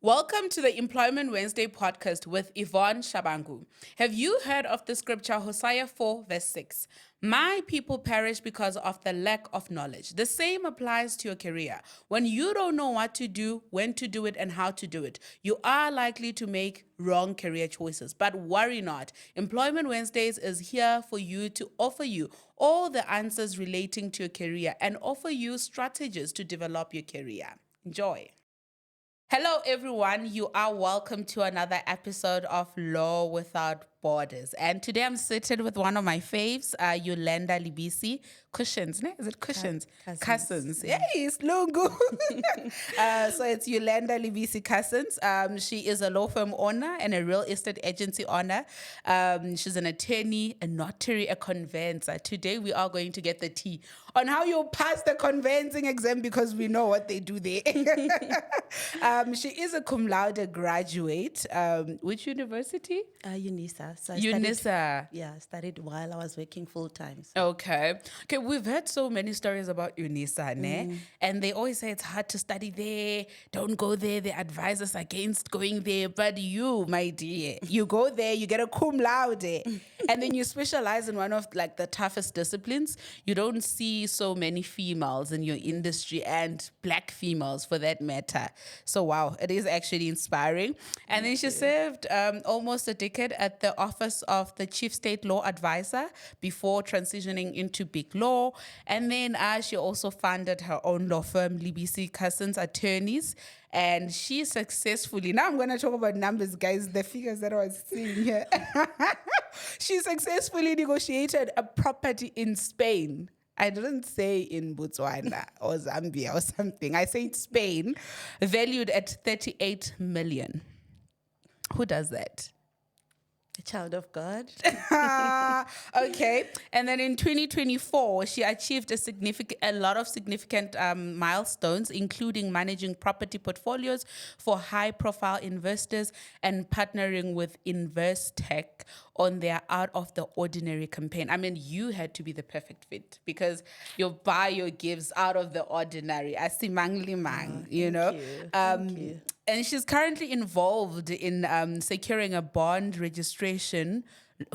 Welcome to the Employment Wednesday podcast with Yvonne Shabangu. Have you heard of the scripture Hosea 4 verse 6? My people perish because of the lack of knowledge. The same applies to your career. When you don't know what to do, when to do it, and how to do it, you are likely to make wrong career choices. But worry not. Employment Wednesdays is here for you to offer you all the answers relating to your career and offer you strategies to develop your career. Enjoy. Hello, everyone. You are welcome to another episode of Law Without Borders. And today I'm sitting with one of my faves, Eulenda Lebese Cussons. Is it Cussons? Cussons. Yeah. Yes, Lungu. So it's Eulenda Lebese Cussons. She is a law firm owner and a real estate agency owner. She's an attorney, a notary, a conveyancer. Today we are going to get the tea on how you pass the conveyancing exam because we know what they do there. She is a cum laude graduate. Which university? UNISA. So UNISA. Studied while I was working full time. So. Okay, we've heard so many stories about UNISA, ne? And they always say it's hard to study there. Don't go there. They advise us against going there. But you, my dear, you go there, you get a cum laude, and then you specialize in one of like the toughest disciplines. You don't see so many females in your industry and black females for that matter. So wow, it is actually inspiring. And then she served almost a decade at the office of the Chief State Law Advisor before transitioning into big law. And then she also founded her own law firm, Lebese Cussons Attorneys. And she successfully, now I'm going to talk about numbers, guys, the figures that I was seeing here. She successfully negotiated a property in Spain. I didn't say in Botswana or Zambia or something. I said Spain, valued at 38 million. Who does that? A child of God. Okay. And then in 2024, she achieved a lot of significant milestones, including managing property portfolios for high-profile investors and partnering with Investec on their Out of the Ordinary campaign. I mean, you had to be the perfect fit because your bio gives out of the ordinary. Asimang limang, you know. Thank you. And she's currently involved in securing a bond registration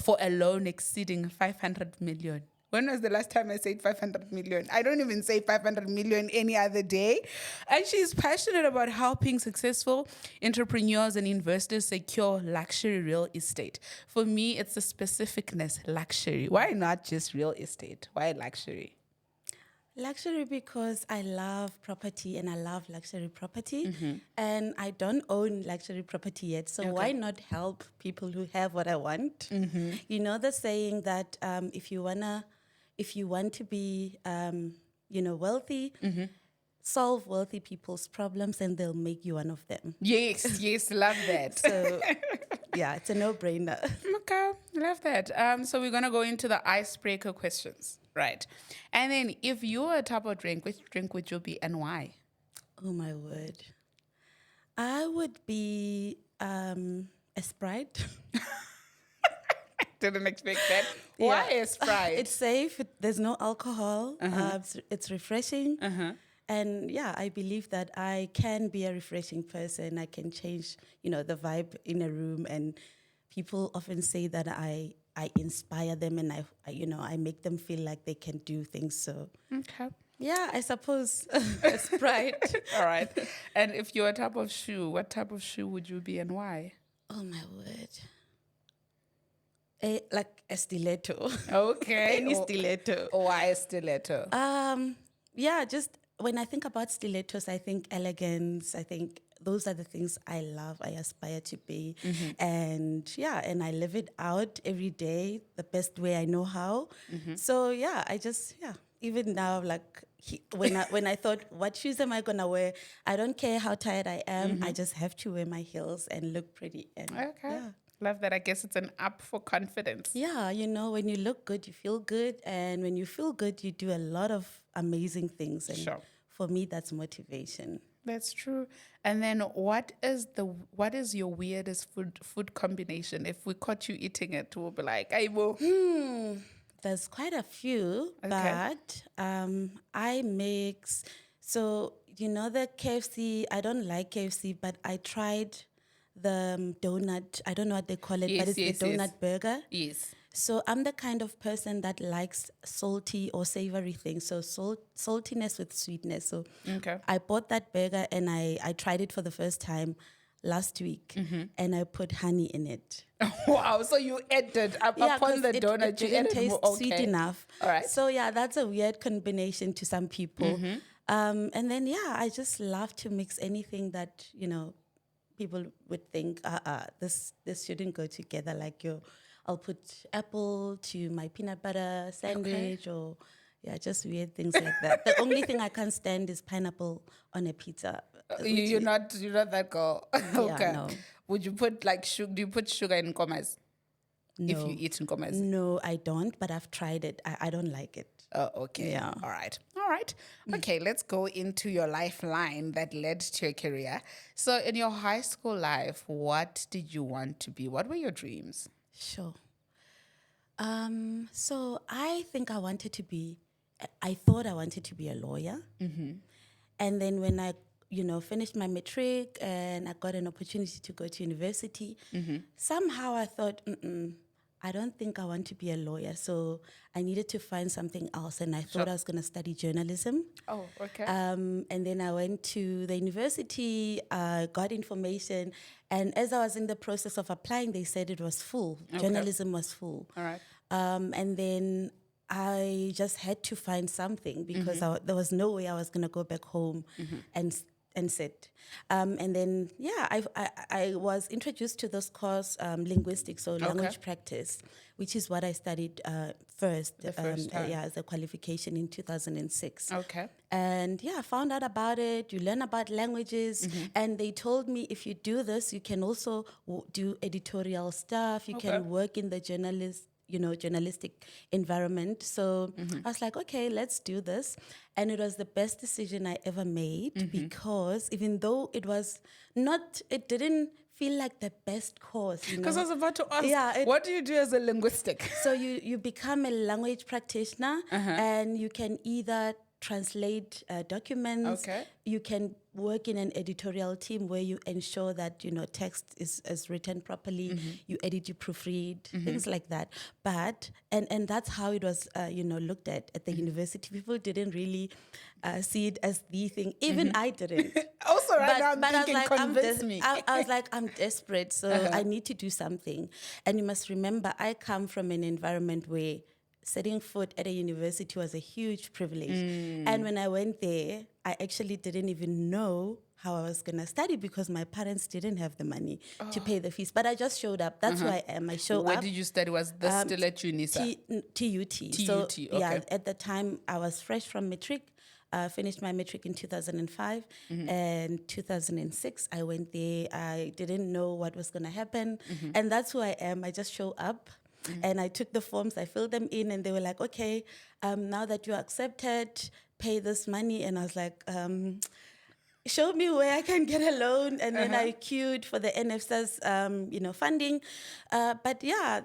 for a loan exceeding 500 million. When was the last time I said 500 million? I don't even say 500 million any other day. And she's passionate about helping successful entrepreneurs and investors secure luxury real estate. For me, it's the specificness, luxury. Why not just real estate? Why luxury? Luxury because I love property and I love luxury property. And I don't own luxury property yet. So why not help people who have what I want? You know the saying that if you want to be wealthy, solve wealthy people's problems and they'll make you one of them. Yes, love that. So yeah, it's a no-brainer. Okay, love that. So we're going to go into the icebreaker questions, right? And then if you're a type of drink, which drink would you be and why? Oh, my word. I would be a Sprite. Didn't expect that. Why a Sprite? It's safe. There's no alcohol. It's refreshing. And yeah, I believe that I can be a refreshing person. I can change, the vibe in a room. And people often say that I inspire them and I make them feel like they can do things. So Okay. yeah, I suppose a Sprite. All right. And if you're a type of shoe, what type of shoe would you be and why? Oh, my word. Like a stiletto. Okay. Any stiletto. Why a stiletto? Yeah, just when I think about stilettos, I think elegance. I think those are the things I love, I aspire to be. And yeah, and I live it out every day the best way I know how. So yeah, even now, like when I thought, what shoes am I going to wear? I don't care how tired I am. I just have to wear my heels and look pretty. And Okay. yeah. Love that. I guess it's an up for confidence. Yeah, when you look good, you feel good. And when you feel good, you do a lot of amazing things. And Sure. for me, that's motivation. That's true. And then what is your weirdest food combination? If we caught you eating it, we'll be like, hey, boo. There's quite a few, Okay. but I mix So, you know, the KFC, I don't like KFC, but I tried the donut, I don't know what they call it, but Yes, it's yes, the yes. donut burger. Yes. So I'm the kind of person that likes salty or savory things. So saltiness with sweetness. So Okay. I bought that burger and I tried it for the first time last week and I put honey in it. Wow. So you added Yeah, upon because the it donut, you didn't added more. taste sweet Okay. enough. All right. So yeah, that's a weird combination to some people. And then yeah, I just love to mix anything that, you know, people would think, this shouldn't go together. Like I'll put apple to my peanut butter sandwich or yeah, just weird things like that. The only thing I can't stand is pineapple on a pizza. You're not that girl. Yeah, Okay. no. Would you put like sugar? Do you put sugar in commas if you No. eat in commas? No, I don't, but I've tried it. I don't like it. Oh, okay. Yeah. All right. All right. Okay, let's go into your lifeline that led to your career. So, in your high school life, what did you want to be? What were your dreams? Sure. So I think I thought I wanted to be a lawyer. And then when I, you know, finished my matric and I got an opportunity to go to university, somehow I thought, I don't think I want to be a lawyer. So I needed to find something else. And I thought I was going to study journalism. Oh, okay. And then I went to the university, got information. And as I was in the process of applying, they said it was full. Journalism was full. All right. And then I just had to find something because there was no way I was going to go back home and sit. And then, yeah, I was introduced to this course, linguistics, so language practice, which is what I studied first. The first time. Yeah, as a qualification in 2006. Okay. And yeah, I found out about it. You learn about languages. And they told me if you do this, you can also do editorial stuff. You can work in the journalistic environment. So I was like, okay, let's do this. And it was the best decision I ever made because even though it didn't feel like the best course. Because I was about to ask, what do you do as a linguistic? So you become a language practitioner and you can either translate documents. Okay. You can work in an editorial team where you ensure that, you know, text is written properly. You edit, you proofread, things like that. But, and that's how it was, looked at the university. People didn't really see it as the thing. Even I didn't. Also, right now I'm thinking, I was like, convince me. I was like, I'm desperate, so I need to do something. And you must remember, I come from an environment where setting foot at a university was a huge privilege. And when I went there, I actually didn't even know how I was going to study because my parents didn't have the money to pay the fees. But I just showed up. That's who I am. I showed up. Where did you study? Was this still at UNISA? TUT. So, okay. Yeah, at the time, I was fresh from matric. Finished my matric in 2005. And 2006, I went there. I didn't know what was going to happen. And that's who I am. I just show up. And I took the forms, I filled them in, and they were like, okay, now that you're accepted, pay this money. And I was like, show me where I can get a loan. And then I queued for the NFSA's, funding. But yeah,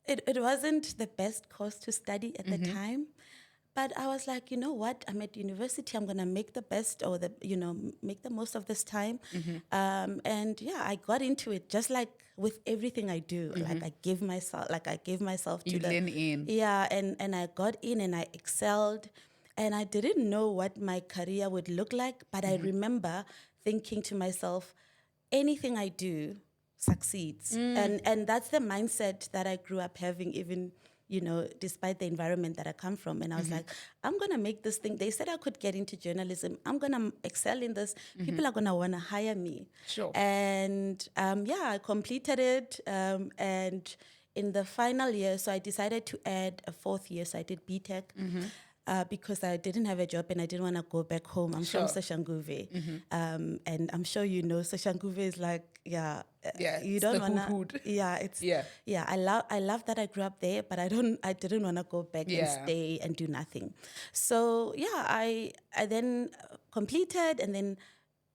it wasn't the best course to study at the time. But I was like, you know what? I'm at university. I'm gonna make the best, or make the most of this time. And yeah, I got into it just like with everything I do. Like I gave myself to you lean in. Yeah, and I got in and I excelled, and I didn't know what my career would look like. But I remember thinking to myself, anything I do succeeds, and that's the mindset that I grew up having, even. Despite the environment that I come from. And I was like, I'm going to make this thing. They said I could get into journalism. I'm going to excel in this. People are going to want to hire me. Sure. And I completed it. And in the final year, so I decided to add a fourth year. So I did BTech. Because I didn't have a job and I didn't want to go back home. I'm from Soshanguve. And I'm sure you know Soshanguve is like, you don't want to. Yeah, it's I love that I grew up there, but I didn't want to go back and stay and do nothing. So I then completed, and then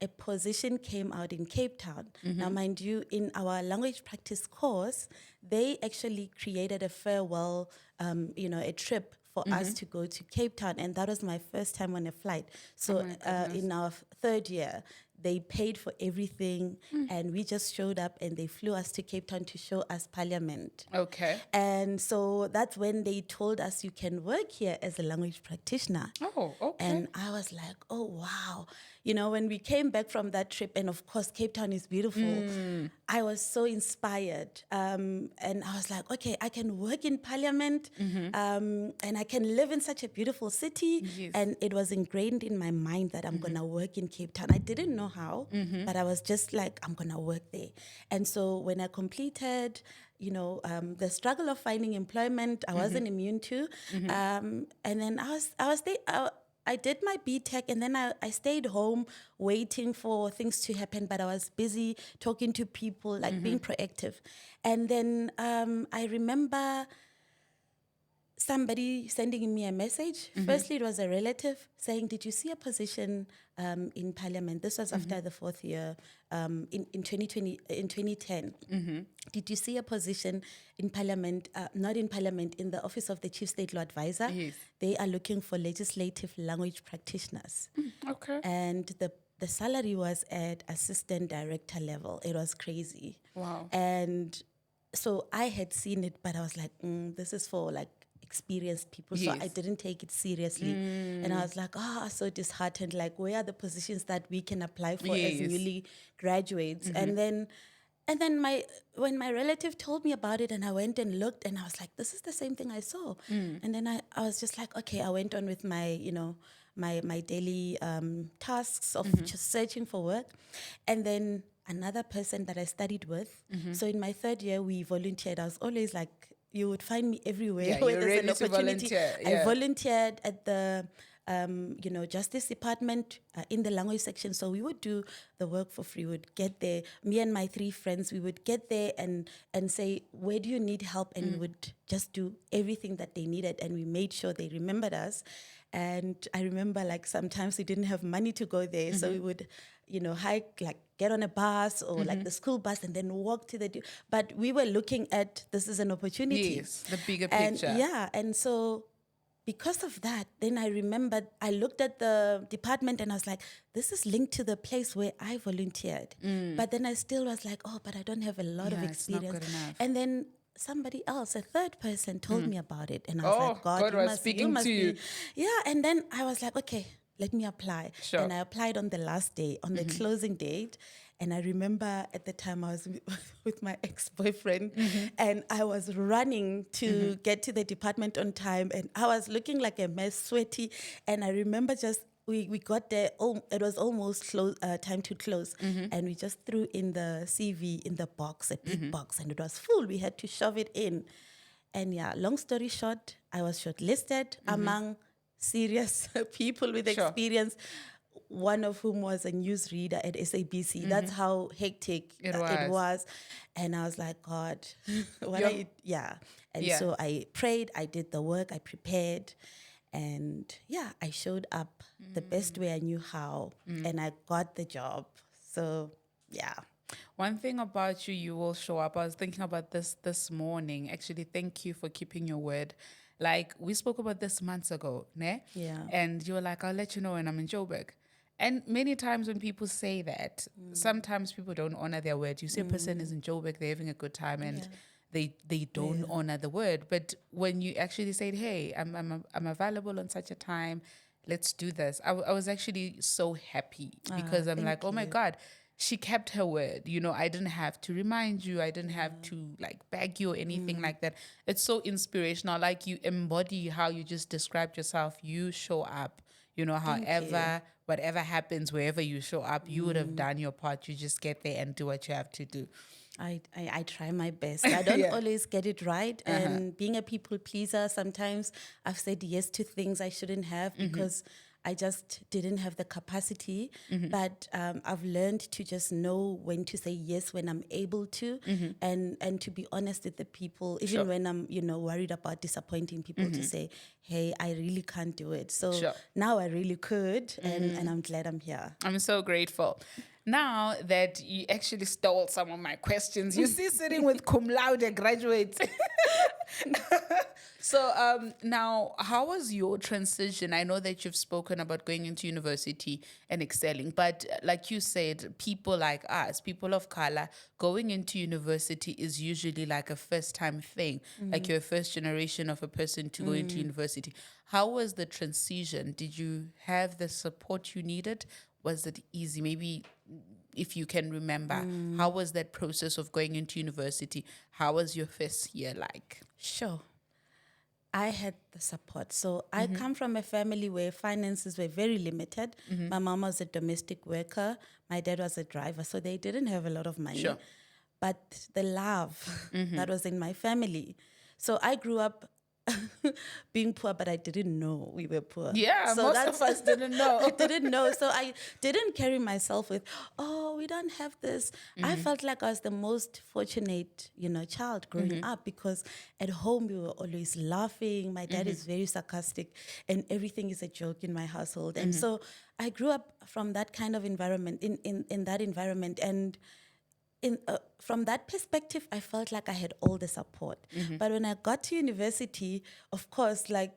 a position came out in Cape Town. Now, mind you, in our language practice course, they actually created a farewell, a trip for us to go to Cape Town. And that was my first time on a flight. So in our third year, they paid for everything, and we just showed up, and they flew us to Cape Town to show us Parliament. Okay. And so that's when they told us you can work here as a language practitioner. Oh, okay. And I was like, oh, wow. You know, when we came back from that trip, and of course, Cape Town is beautiful, I was so inspired. And I was like, okay, I can work in Parliament, and I can live in such a beautiful city. Yes. And it was ingrained in my mind that I'm going to work in Cape Town. I didn't know how, but I was just like, I'm going to work there. And so when I completed, you know, the struggle of finding employment, I wasn't immune to. And then I was there. I did my BTech, and then I stayed home waiting for things to happen, but I was busy talking to people, like being proactive. And then I remember somebody sending me a message. Firstly, it was a relative saying, did you see a position in Parliament? This was after the fourth year, in 2010. Did you see a position in Parliament, not in Parliament, in the Office of the Chief State Law Advisor? Yes. They are looking for legislative language practitioners. Okay. And the salary was at assistant director level. It was crazy. Wow. And so I had seen it, but I was like, this is for like experienced people. So I didn't take it seriously. And I was like, so disheartened. Like, where are the positions that we can apply for as newly graduates? And then when my relative told me about it, and I went and looked, and I was like, this is the same thing I saw. And then I was just like, okay, I went on with my, you know, my daily tasks of just searching for work. And then another person that I studied with. So in my third year, we volunteered. I was always like, you would find me everywhere where there's an opportunity. I volunteered at the Justice Department in the language section. So we would do the work for free. We would get there. Me and my three friends, we would get there and say, where do you need help? And we would just do everything that they needed. And we made sure they remembered us. And I remember, like, sometimes we didn't have money to go there. So we would, hike, like, get on a bus or like the school bus and then walk to the... But we were looking at, this is an opportunity. Yes, the bigger picture. And so because of that, then I remembered, I looked at the department and I was like, this is linked to the place where I volunteered. But then I still was like, but I don't have a lot of experience. It's not good enough. And then somebody else, a third person, told me about it. And I was like, God was speaking to you. Yeah, and then I was like, okay, let me apply. Sure. And I applied on the last day, on the closing date. And I remember at the time I was with my ex-boyfriend and I was running to get to the department on time, and I was looking like a mess, sweaty. And I remember just, we got there, it was almost time to close. And we just threw in the CV in the box, a big box, and it was full. We had to shove it in. And yeah, long story short, I was shortlisted among serious people with experience, one of whom was a newsreader at SABC. That's how hectic it was. And I was like, God, And so I prayed, I did the work, I prepared. And I showed up the best way I knew how. And I got the job. So, yeah. One thing about you, you will show up. I was thinking about this morning. Actually, thank you for keeping your word. Like, we spoke about this months ago, ne? Yeah. And you were like, I'll let you know when I'm in Joburg. And many times when people say that, sometimes people don't honor their word. You see a person is in Joburg, they're having a good time, and they don't honor the word. But when you actually said, hey, I'm available on such a time, let's do this. I was actually so happy because I'm like, oh my God, she kept her word. I didn't have to remind you. I didn't have to like beg you or anything like that. It's so inspirational. Like, you embody how you just described yourself. You show up, whatever happens, wherever you show up, you would have done your part. You just get there and do what you have to do. I try my best. I don't always get it right. And being a people pleaser, sometimes I've said yes to things I shouldn't have because I just didn't have the capacity. But I've learned to just know when to say yes when I'm able to, and to be honest with the people, even when I'm, worried about disappointing people, to say, hey, I really can't do it. So now I really could, and I'm glad I'm here. I'm so grateful. Now that you actually stole some of my questions, you see, sitting with cum laude graduates. So now, how was your transition? I know that you've spoken about going into university and excelling, but like you said, people like us, people of color, going into university is usually like a first time thing. Like you're a first generation of a person to go into university. How was the transition? Did you have the support you needed? Was it easy? Maybe if you can remember, how was that process of going into university? How was your first year like? Sure. I had the support. So I come from a family where finances were very limited. My mom was a domestic worker. My dad was a driver. So they didn't have a lot of money. Sure. But the love that was in my family. So I grew up being poor, but I didn't know we were poor. Yeah, So most of us didn't know. I didn't know. So I didn't carry myself with, oh, we don't have this. I felt like I was the most fortunate, child growing up, because at home we were always laughing. My dad is very sarcastic and everything is a joke in my household. And so I grew up from that kind of environment, in that environment. And from that perspective, I felt like I had all the support. But when I got to university, of course, like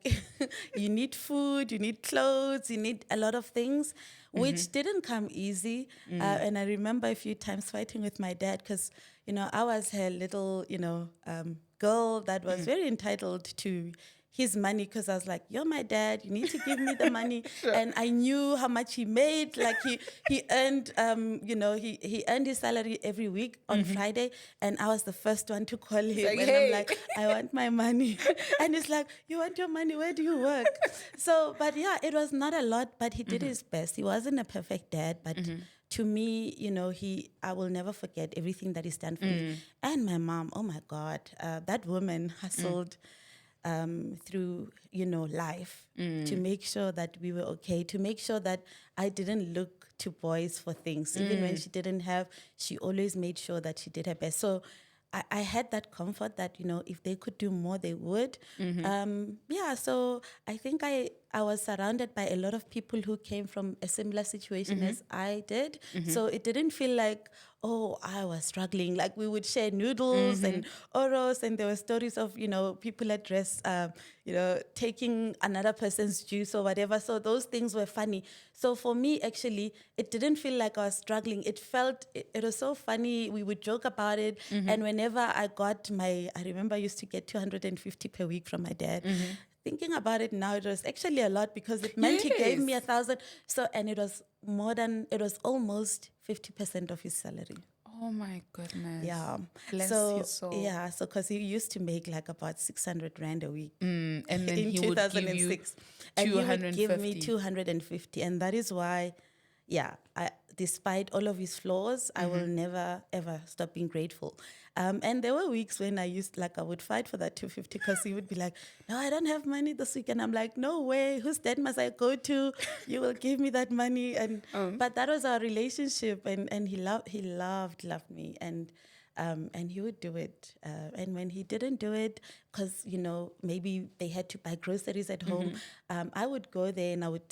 you need food, you need clothes, you need a lot of things, which didn't come easy. And I remember a few times fighting with my dad because, I was her little, girl that was very entitled to his money, because I was like, you're my dad, you need to give me the money. And I knew how much he made. Like he earned, he earned his salary every week on Friday. And I was the first one to call him. like, and "Hey." I'm like, I want my money. And he's like, you want your money? Where do you work? So, but yeah, it was not a lot, but he did his best. He wasn't a perfect dad, but to me, I will never forget everything that he's done for me. And my mom, oh my God, that woman hustled through, life to make sure that we were okay, to make sure that I didn't look to boys for things. Even when she didn't have, she always made sure that she did her best. So I had that comfort that, if they could do more, they would. So I think I was surrounded by a lot of people who came from a similar situation as I did. So it didn't feel like, oh, I was struggling. Like we would share noodles and oros, and there were stories of, people at rest, taking another person's juice or whatever. So those things were funny. So for me, actually, it didn't feel like I was struggling. It was so funny. We would joke about it. And whenever I got I remember I used to get 250 per week from my dad. Thinking about it now, it was actually a lot, because it meant he gave me 1,000. So, and it was almost 50% of his salary. Oh my goodness. Yeah. Bless so, his soul. Yeah. So, because he used to make like about 600 Rand a week. And then in he would give you 2006. And he would 250. give me 250. And that is why, despite all of his flaws, I will never, ever stop being grateful. And there were weeks when I would fight for that 250, because he would be like, no, I don't have money this week. And I'm like, no way, whose dad must I go to? You will give me that money. And but that was our relationship, and he loved me. And he would do it. And when he didn't do it, because, maybe they had to buy groceries at home, I would go there and I would,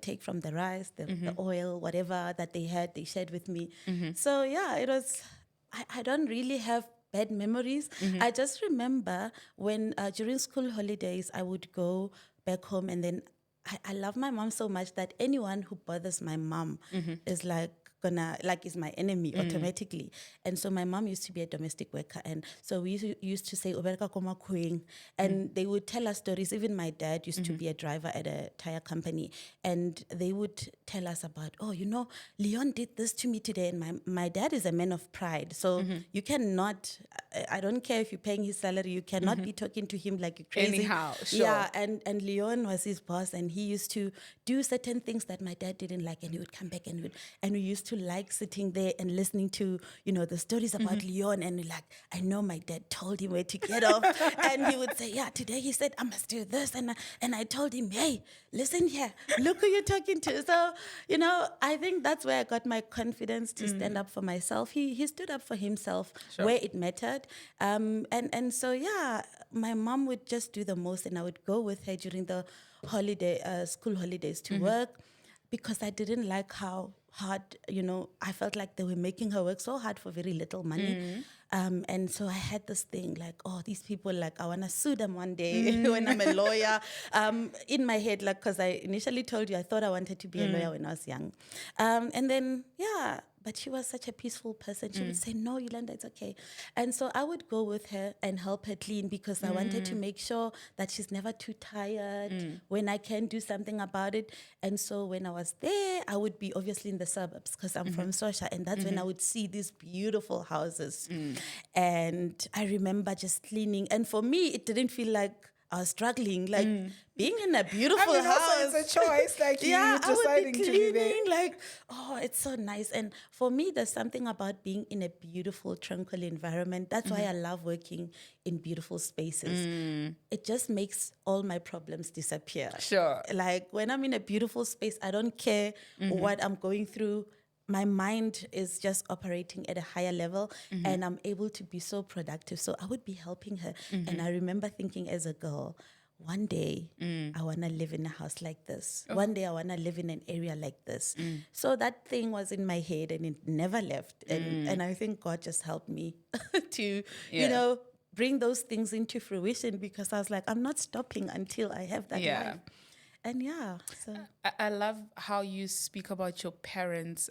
take from the rice, the oil, whatever that they had, they shared with me. So, yeah, it was, I don't really have bad memories. I just remember when during school holidays, I would go back home, and then I love my mom so much that anyone who bothers my mom is is my enemy automatically. And so my mom used to be a domestic worker, and so we used to say "Obereka koma kueng," and they would tell us stories. Even my dad used to be a driver at a tire company, and they would tell us about, Leon did this to me today. And my dad is a man of pride, so you cannot, I don't care if you're paying his salary, you cannot be talking to him like you're crazy. Anyhow, sure. Yeah, and Leon was his boss, and he used to do certain things that my dad didn't like, and he would come back and we used to like sitting there and listening to, the stories about Leon, and I know my dad told him where to get off, and he would say, yeah, today he said I must do this, and I told him, hey, listen here, look who you're talking to. So, I think that's where I got my confidence to stand up for myself. He stood up for himself where it mattered, and so yeah, my mom would just do the most, and I would go with her during the school holidays to work, because I didn't like how hard, I felt like they were making her work so hard for very little money. And so I had this thing like, oh, these people, like, I want to sue them one day when I'm a lawyer. In my head, like, because I initially told you I thought I wanted to be a lawyer when I was young. And then, but she was such a peaceful person. She would say, no, Eulenda, it's okay. And so I would go with her and help her clean because I wanted to make sure that she's never too tired when I can do something about it. And so when I was there, I would be obviously in the suburbs because I'm from Sosha. And that's when I would see these beautiful houses. And I remember just cleaning. And for me, it didn't feel like I was struggling, like being in a beautiful house. Also it's a choice, like you deciding to be there. Like, oh, it's so nice. And for me, there's something about being in a beautiful, tranquil environment. That's why I love working in beautiful spaces. It just makes all my problems disappear. Sure. Like when I'm in a beautiful space, I don't care what I'm going through. My mind is just operating at a higher level and I'm able to be so productive. So I would be helping her. And I remember thinking as a girl, one day I want to live in a house like this. One day I want to live in an area like this. So that thing was in my head and it never left. And I think God just helped me to, bring those things into fruition because I was like, I'm not stopping until I have that life. And so I love how you speak about your parents.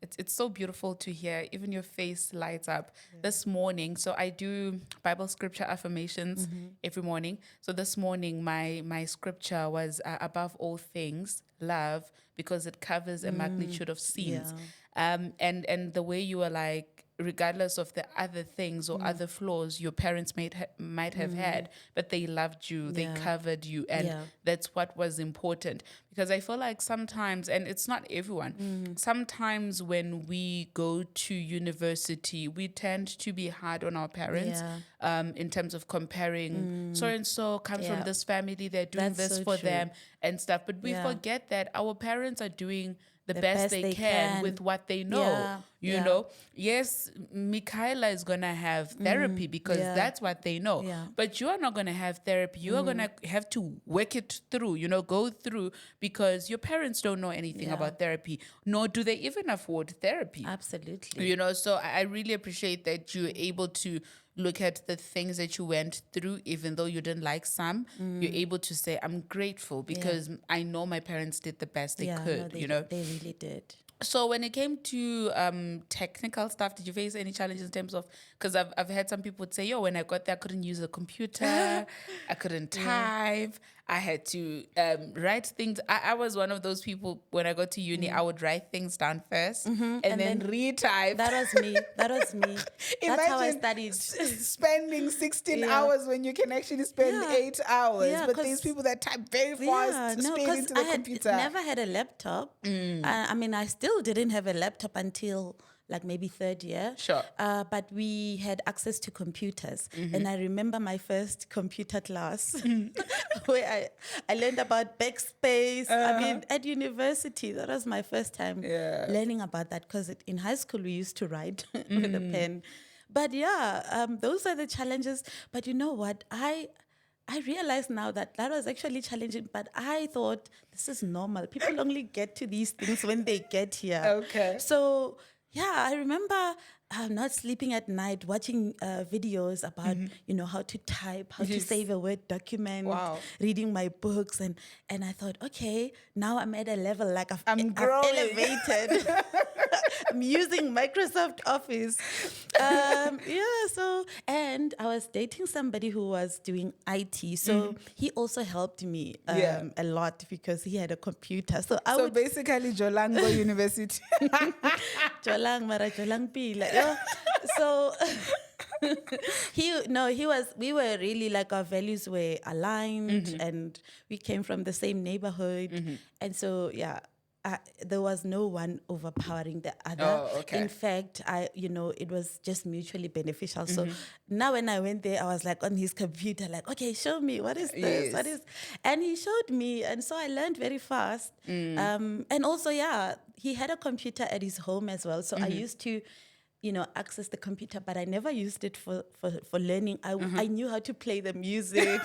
It's so beautiful to hear. Even your face lights up. This morning, so I do Bible scripture affirmations every morning. So this morning, my scripture was above all things, love, because it covers a magnitude of sins. And the way you were like, regardless of the other things or other flaws your parents might have had, but they loved you, they covered you, and that's what was important. Because I feel like sometimes, and it's not everyone, sometimes when we go to university, we tend to be hard on our parents in terms of comparing so-and-so comes from this family, they're doing this for them and stuff. But we forget that our parents are doing the best they can with what they know. You know, yes, Michaela is going to have therapy because that's what they know. But you are not going to have therapy. You are going to have to work it through, go through, because your parents don't know anything about therapy, nor do they even afford therapy. Absolutely. So I really appreciate that you're able to look at the things that you went through, even though you didn't like some, you're able to say, I'm grateful because I know my parents did the best they could, They really did. So when it came to technical stuff, did you face any challenges in terms of, because I've had some people say, yo, when I got there, I couldn't use a computer, I couldn't type, I had to write things. I was one of those people, when I got to uni, I would write things down first and then retype. That was me. That's how I studied. Spending 16 hours when you can actually spend 8 hours. But these people that type very fast straight into the computer. I never had a laptop. I still didn't have a laptop until like maybe third year. Sure. But we had access to computers. And I remember my first computer class where I learned about backspace. At university, that was my first time learning about that because in high school we used to write with a pen. But those are the challenges. But you know what? I realize now that was actually challenging, but I thought this is normal. People only get to these things when they get here. Okay. So, I remember not sleeping at night, watching videos about, how to type, how to save a Word document, reading my books. And I thought, okay, now I'm at a level like I've elevated. I'm using Microsoft Office. And I was dating somebody who was doing IT. So he also helped me a lot because he had a computer. So basically Jolango University. Jolang Pila. So we were really like our values were aligned and we came from the same neighborhood. And so, there was no one overpowering the other. Oh, okay. In fact, it was just mutually beneficial. So now when I went there, I was like on his computer, like, okay, show me, what is this? Yes. What is? And he showed me. And so I learned very fast. And also, he had a computer at his home as well. So I used to, access the computer, but I never used it for learning. I knew how to play the music.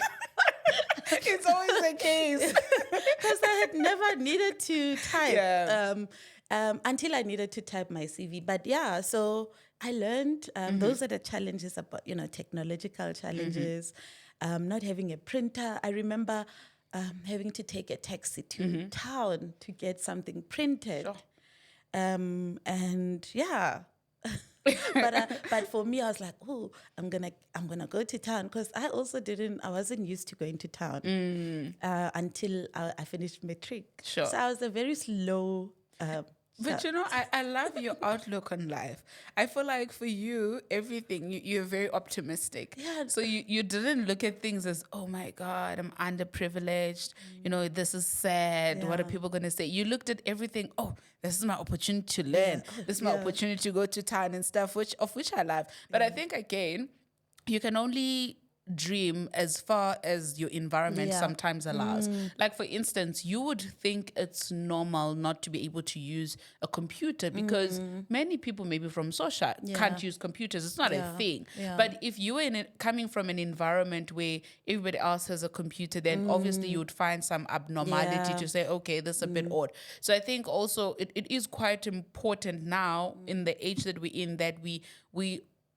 It's always the case. Because I had never needed to type. until I needed to type my CV. But yeah, so I learned those are the challenges about, technological challenges, not having a printer. I remember having to take a taxi to town to get something printed. Sure. And yeah. but for me, I was like, oh, I'm gonna go to town, because I wasn't used to going to town until I finished matric. Sure. So I was a very slow. But I love your outlook on life. I feel like for you, everything, you're very optimistic. Yeah. So you didn't look at things as, oh my God, I'm underprivileged. This is sad. What are Yeah. people going to say? You looked at everything, oh, this is my opportunity to learn. This is my opportunity to go to town and stuff, of which I love. But I think, again, you can only dream as far as your environment sometimes allows. Like, for instance, you would think it's normal not to be able to use a computer because many people, maybe from social, can't use computers. It's not a thing. Yeah. But if you were coming from an environment where everybody else has a computer, then obviously you would find some abnormality to say, okay, this is a bit odd. So I think also it is quite important now in the age that we're in, that we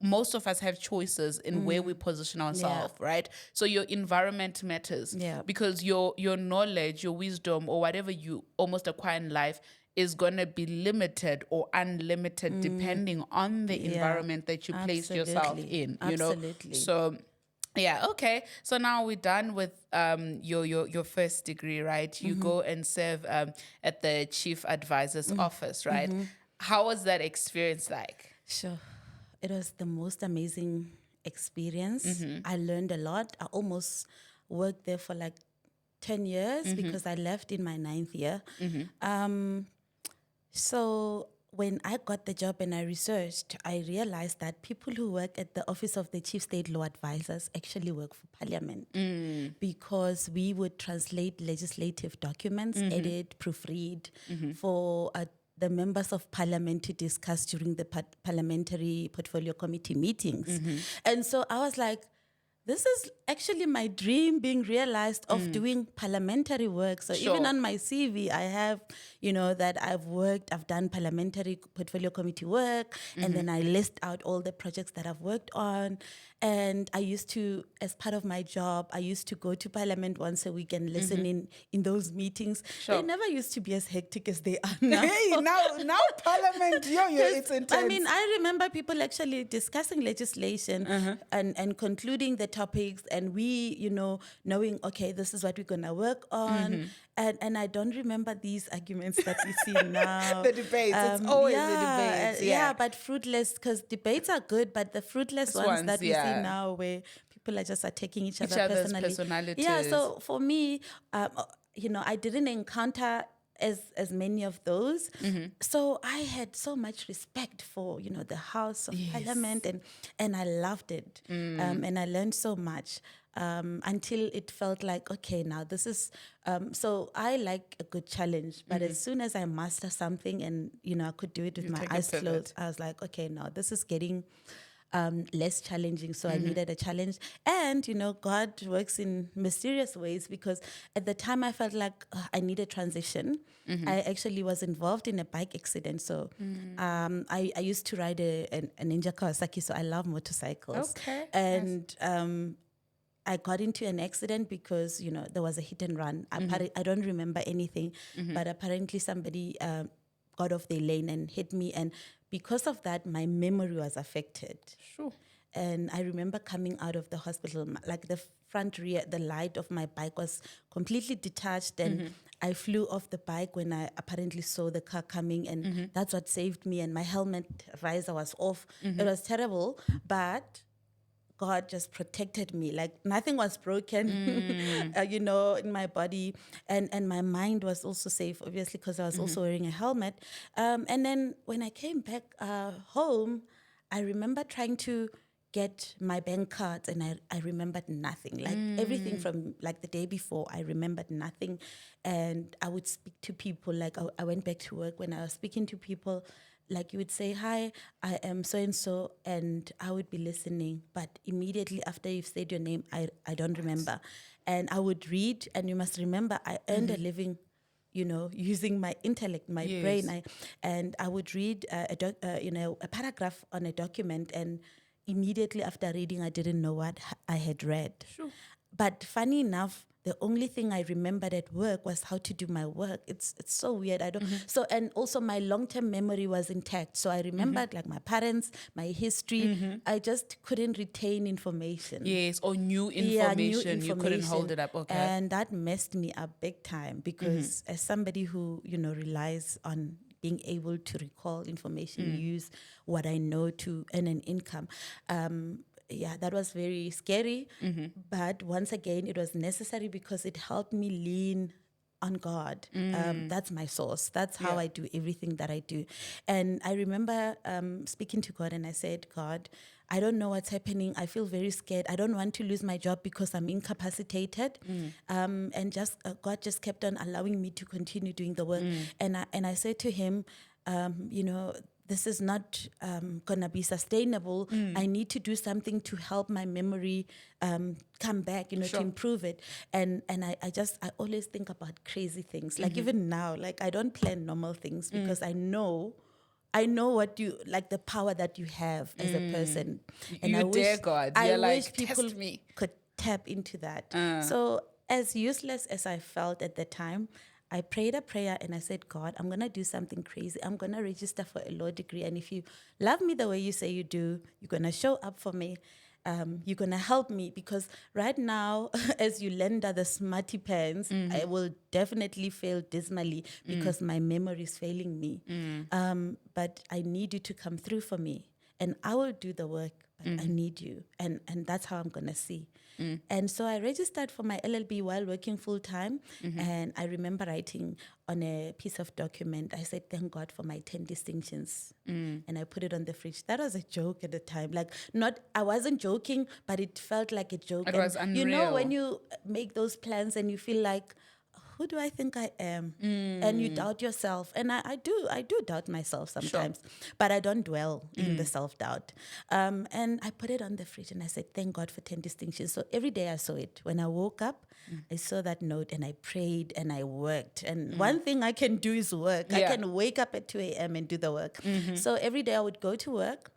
most of us have choices in where we position ourselves, right? So your environment matters, because your knowledge, your wisdom, or whatever you almost acquire in life is going to be limited or unlimited depending on the environment that you place yourself in, Absolutely. So yeah, okay. So now we're done with your first degree, right? You go and serve at the chief advisor's office, right? How was that experience like? Sure. It was the most amazing experience. I learned a lot. I almost worked there for like 10 years because I left in my 9th year. So when I got the job and I researched, I realized that people who work at the Office of the Chief State Law Advisors actually work for Parliament, because we would translate legislative documents, edit, proofread for the members of Parliament to discuss during the Parliamentary Portfolio Committee meetings. And so I was like, this is actually my dream being realized of doing parliamentary work. So even on my CV, I have, that I've done parliamentary portfolio committee work, and then I list out all the projects that I've worked on. And I used to, as part of my job, I used to go to Parliament once a week and listen in those meetings. They never used to be as hectic as they are now. Hey, now Parliament, it's intense. I mean, I remember people actually discussing legislation and concluding the topics, and we, knowing, okay, this is what we're going to work on. And I don't remember these arguments that we see now. The debates, it's always the debates. Yeah, but fruitless, because debates are good, but the fruitless ones that we see now, where people are just attacking each other's personalities. Yeah, so for me, I didn't encounter as many of those. So I had so much respect for, the House of Parliament, and I loved it. And I learned so much until it felt like, okay, now this is, so I like a good challenge, but as soon as I master something and, I could do it with my eyes closed, I was like, okay, now this is getting less challenging. So I needed a challenge. And, God works in mysterious ways, because at the time I felt like I needed transition. I actually was involved in a bike accident. So I used to ride a Ninja Kawasaki, so I love motorcycles. Okay. And I got into an accident because, there was a hit and run. I don't remember anything, but apparently somebody got off their lane and hit me. And because of that, my memory was affected. Sure. And I remember coming out of the hospital, like the front rear, the light of my bike was completely detached, and I flew off the bike when I apparently saw the car coming, and that's what saved me. And my helmet visor was off. It was terrible, but God just protected me. Like nothing was broken, in my body. And my mind was also safe, obviously, because I was also wearing a helmet. And then when I came back home, I remember trying to get my bank cards, and I remembered nothing. Like everything from like the day before, I remembered nothing. And I would speak to people, like I went back to work. When I was speaking to people, like you would say, hi, I am so-and-so, and I would be listening. But immediately after you've said your name, I don't remember. And I would read, and you must remember, I earned a living using my intellect, my brain. And I would read a paragraph on a document, and immediately after reading, I didn't know what I had read. Sure. But funny enough, the only thing I remembered at work was how to do my work. It's so weird. I don't. So, and also my long-term memory was intact. So I remembered like my parents, my history. I just couldn't retain information. Yes, or new information. Yeah, new You couldn't information. hold it up. Okay. And that messed me up big time, because as somebody who, relies on being able to recall information, use what I know to earn an income, that was very scary. But once again, it was necessary because it helped me lean on God. That's my source. That's how I do everything that I do. And I remember speaking to God, and I said, God, I don't know what's happening. I feel very scared. I don't want to lose my job because I'm incapacitated. And God just kept on allowing me to continue doing the work. And I said to him, this is not going to be sustainable. I need to do something to help my memory come back, to improve it. And I always think about crazy things. Like even now, like I don't plan normal things because I know what you, like the power that you have as a person. And You dare, God. You're wish like, people test me. could tap into that. So as useless as I felt at the time, I prayed a prayer and I said, God, I'm going to do something crazy. I'm going to register for a law degree. And if you love me the way you say you do, you're going to show up for me. You're going to help me, because right now, as Eulenda, the smarty pants, I will definitely fail dismally because my memory is failing me. But I need you to come through for me, and I will do the work, but I need you. And that's how I'm going to see. And so I registered for my LLB while working full time. And I remember writing on a piece of document, I said, thank God for my 10 distinctions. And I put it on the fridge. That was a joke at the time. Like, I wasn't joking, but it felt like a joke. It was unreal. You know, when you make those plans and you feel like, who do I think I am? And you doubt yourself. And I do doubt myself sometimes, but I don't dwell in the self-doubt. And I put it on the fridge and I said, thank God for 10 distinctions. So every day I saw it. When I woke up, I saw that note and I prayed and I worked. And one thing I can do is work. I can wake up at 2 a.m. and do the work. So every day I would go to work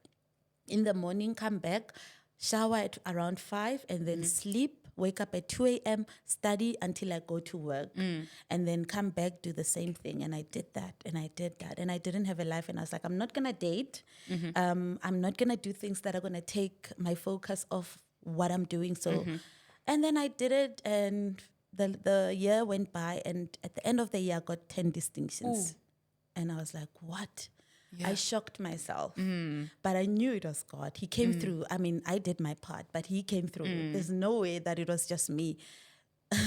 in the morning, come back, shower at around 5, and then sleep. Wake up at 2 a.m., study until I go to work, and then come back, do the same thing. And I did that, and I did that. And I didn't have a life, and I was like, I'm not going to date. I'm not going to do things that are going to take my focus off what I'm doing. So, and then I did it, and the year went by, and at the end of the year, I got 10 distinctions. And I was like, what? Yeah. I shocked myself, but I knew it was God. He came through. I mean, I did my part, but he came through. There's no way that it was just me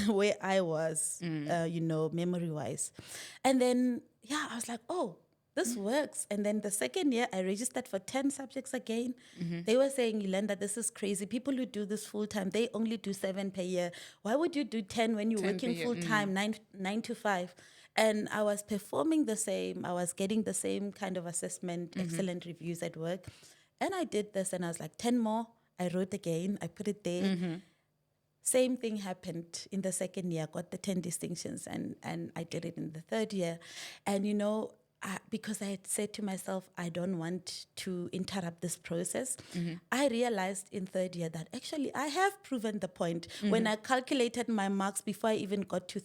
where I was, memory-wise. And then, I was like, oh, this works. And then the second year, I registered for 10 subjects again. They were saying, Eulenda, this is crazy. People who do this full-time, they only do 7 per year. Why would you do 10 when you're working full-time, 9 to 5? And I was performing the same. I was getting the same kind of assessment, excellent reviews at work. And I did this, and I was like, 10 more. I wrote again. I put it there. Same thing happened in the second year. I got the 10 distinctions, and I did it in the third year. And, because I had said to myself, I don't want to interrupt this process, I realized in third year that actually I have proven the point. When I calculated my marks before I even got to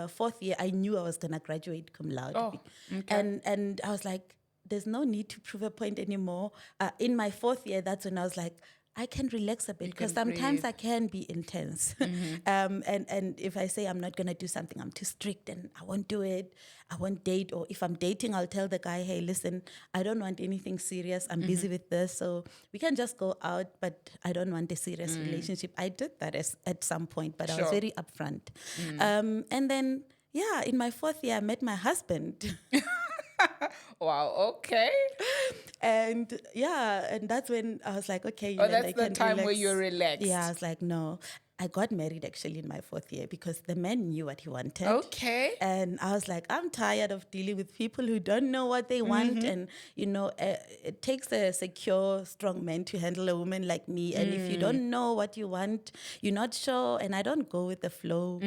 fourth year, I knew I was going to graduate cum laude. And I was like, there's no need to prove a point anymore. In my fourth year, that's when I was like, I can relax a bit, because sometimes breathe. I can be intense. And if I say I'm not going to do something, I'm too strict and I won't do it. I won't date. Or if I'm dating, I'll tell the guy, hey, listen, I don't want anything serious. I'm busy with this. So we can just go out, but I don't want a serious relationship. I did that at some point, but I was very upfront. And then, in my fourth year, I met my husband. Wow, okay. And and that's when I was like, okay. That's the time where you're relaxed. Yeah, I was like, no. I got married actually in my fourth year because the man knew what he wanted. Okay. And I was like, I'm tired of dealing with people who don't know what they want. And, it takes a secure, strong man to handle a woman like me. And if you don't know what you want, you're not sure, and I don't go with the flow.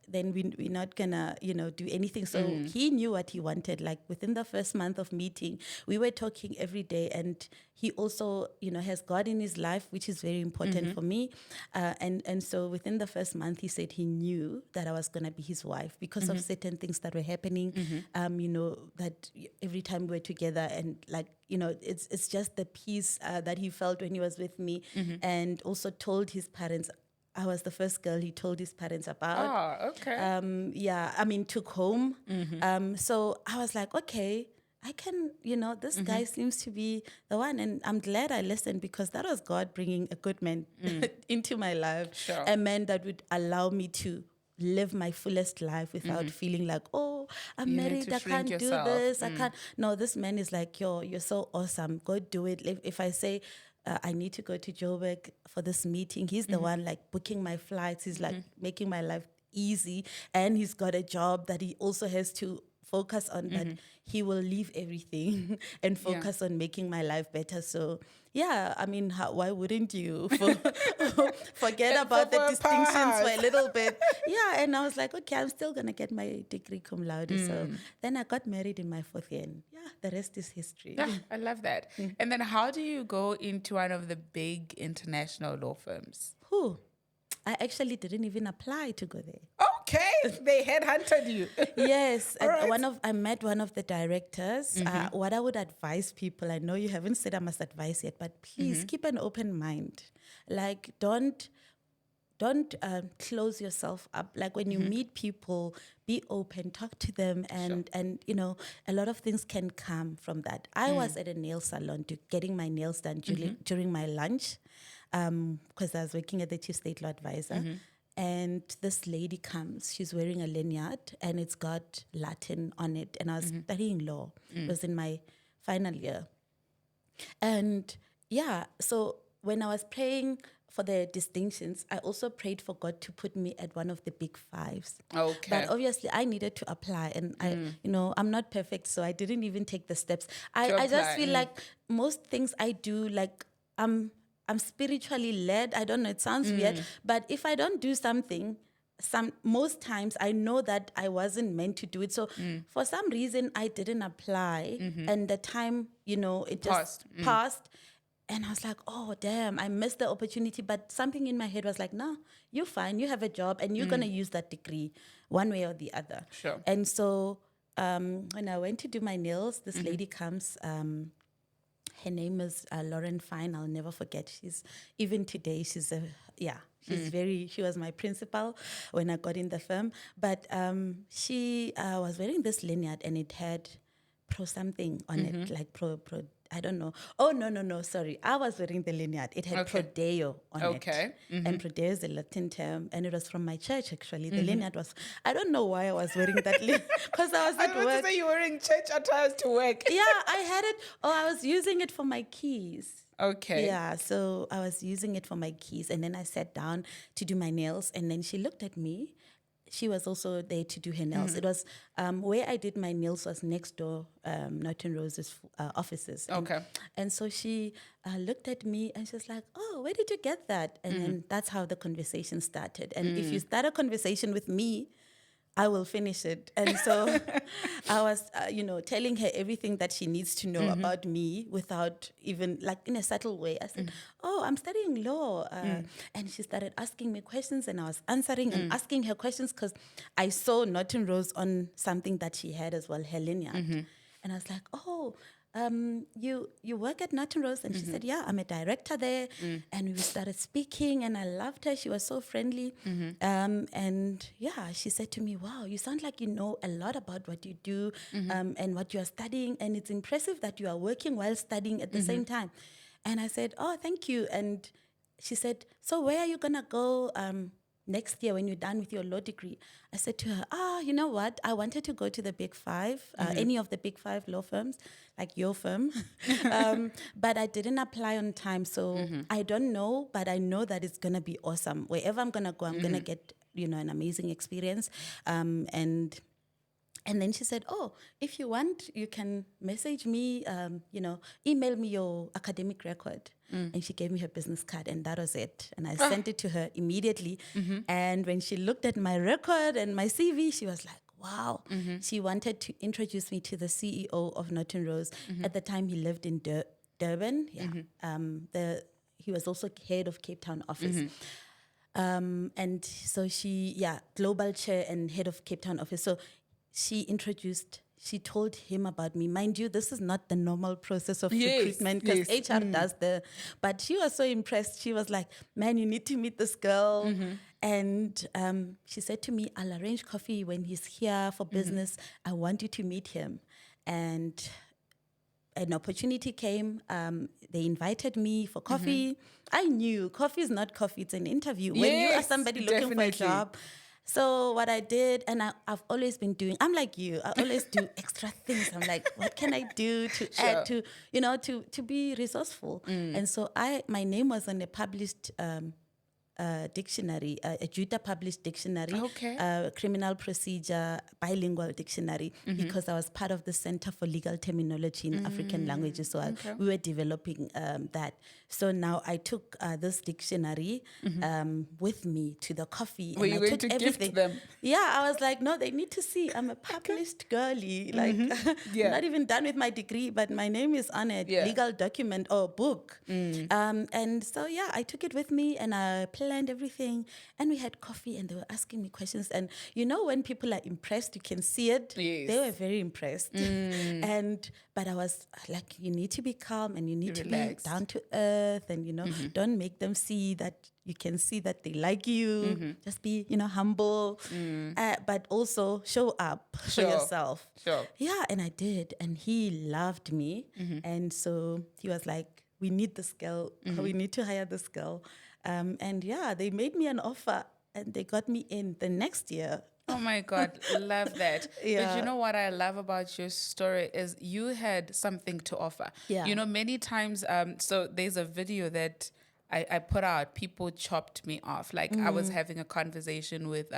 then we're not gonna, do anything. So he knew what he wanted. Like within the first month of meeting, we were talking every day, and he also, has God in his life, which is very important for me. And so within the first month, he said he knew that I was gonna be his wife because of certain things that were happening. That every time we were together, and like, it's just the peace that he felt when he was with me, and also told his parents. I was the first girl he told his parents about. Oh, okay. Took home. So I was like, okay, I can, this guy seems to be the one. And I'm glad I listened, because that was God bringing a good man into my life. Sure. A man that would allow me to live my fullest life without feeling like, oh, I'm You need married, to I shrink can't yourself. do this, I can't. No, this man is like, you're so awesome, go do it. If I say, I need to go to Joburg for this meeting, he's the one like booking my flights, he's like making my life easy, and he's got a job that he also has to focus on, that he will leave everything and focus on making my life better. So yeah, why wouldn't you forget about the distinctions for a little bit? Yeah, and I was like, okay, I'm still gonna get my degree cum laude. So then I got married in my 4th year, and the rest is history. Yeah, I love that. And then how do you go into one of the big international law firms? Whew. I actually didn't even apply to go there. Okay, they headhunted you. Yes, All right. I met one of the directors. What I would advise people, I know you haven't said I must advise yet, but please keep an open mind. Like, don't close yourself up. Like when you meet people, be open, talk to them, and a lot of things can come from that. I was at a nail salon getting my nails done during my lunch, because I was working at the Chief State Law Advisor. And this lady comes, she's wearing a lanyard, and it's got Latin on it. And I was studying law. It was in my final year. And so when I was praying for the distinctions, I also prayed for God to put me at one of the big 5s. Okay. But obviously I needed to apply, and I'm not perfect, so I didn't even take the steps. I just feel like most things I do, like I'm spiritually led. I don't know, it sounds weird, but if I don't do something, most times I know that I wasn't meant to do it. So for some reason I didn't apply, and the time, it just passed. And I was like, oh, damn, I missed the opportunity. But something in my head was like, no, you're fine. You have a job, and you're going to use that degree one way or the other. Sure. And so when I went to do my nails, this lady comes. Her name is Lauren Fine. I'll never forget. Even today, she was my principal when I got in the firm. But she was wearing this lanyard, and it had pro something on it, like pro, I don't know. Oh, no, sorry. I was wearing the lanyard. It had prodeo on it. Okay. And prodeo is a Latin term, and it was from my church, actually. The lanyard was, I don't know why I was wearing that lanyard, because I was at work. I was to say you were wearing church attire to work. Yeah, I had it. Oh, I was using it for my keys. Okay. Yeah, so I was using it for my keys, and then I sat down to do my nails, and then she looked at me. She was also there to do her nails. It was where I did my nails was next door, Norton Rose's offices. And so she looked at me, and she was like, oh, where did you get that? And then that's how the conversation started. And if you start a conversation with me, I will finish it. And so I was, telling her everything that she needs to know about me without even, like, in a subtle way. I said, oh, I'm studying law. And she started asking me questions, and I was answering and asking her questions, because I saw Norton Rose on something that she had as well, her lanyard. And I was like, oh, you work at Norton Rose? And she said, yeah, I'm a director there. And we started speaking, and I loved her. She was so friendly. And she said to me, wow, you sound like you know a lot about what you do and what you are studying. And it's impressive that you are working while studying at the same time. And I said, oh, thank you. And she said, so where are you going to go next year when you're done with your law degree? I said to her, you know what? I wanted to go to the big 5, any of the big 5 law firms, like your firm. But I didn't apply on time. So I don't know, but I know that it's going to be awesome. Wherever I'm going to go, I'm going to get, an amazing experience. And And then she said, oh, if you want, you can message me, email me your academic record. And she gave me her business card, and that was it. And I sent it to her immediately. And when she looked at my record and my CV, she was like, wow. She wanted to introduce me to the CEO of Norton Rose. At the time, he lived in Durban. Yeah. He was also head of Cape Town office. And so global chair and head of Cape Town office. So she told him about me. Mind you, this is not the normal process of recruitment because HR does but she was so impressed. She was like, man, you need to meet this girl. And she said to me, I'll arrange coffee when he's here for business. I want you to meet him. And an opportunity came. They invited me for coffee. I knew coffee is not coffee, it's an interview. When you are somebody looking for a job. So what I did, and I've always been doing, I'm like you, I always do extra things. I'm like, what can I do to add to, to be resourceful? And so my name was on a published dictionary, a JUTA published dictionary, criminal procedure, bilingual dictionary, because I was part of the Center for Legal Terminology in African Languages. So we were developing that. So now I took this dictionary with me to the coffee. Were and you I going took to everything. gift them? Yeah, I was like, no, they need to see. I'm a published girly. Like, I'm not even done with my degree, but my name is on it, legal document or book. And so, I took it with me and I planned everything. And we had coffee and they were asking me questions. And when people are impressed, you can see it. Yes. They were very impressed. But I was like, you need to be calm and you need to be down to earth and, don't make them see that. You can see that they like you. Just be, humble, but also show up for yourself. Sure. Yeah, and I did. And he loved me. And so he was like, we need this girl. We need to hire this girl. They made me an offer and they got me in the next year. Oh my God, love that. But you know what I love about your story is you had something to offer. Yeah. Many times, so there's a video that I put out, people chopped me off. Like I was having a conversation with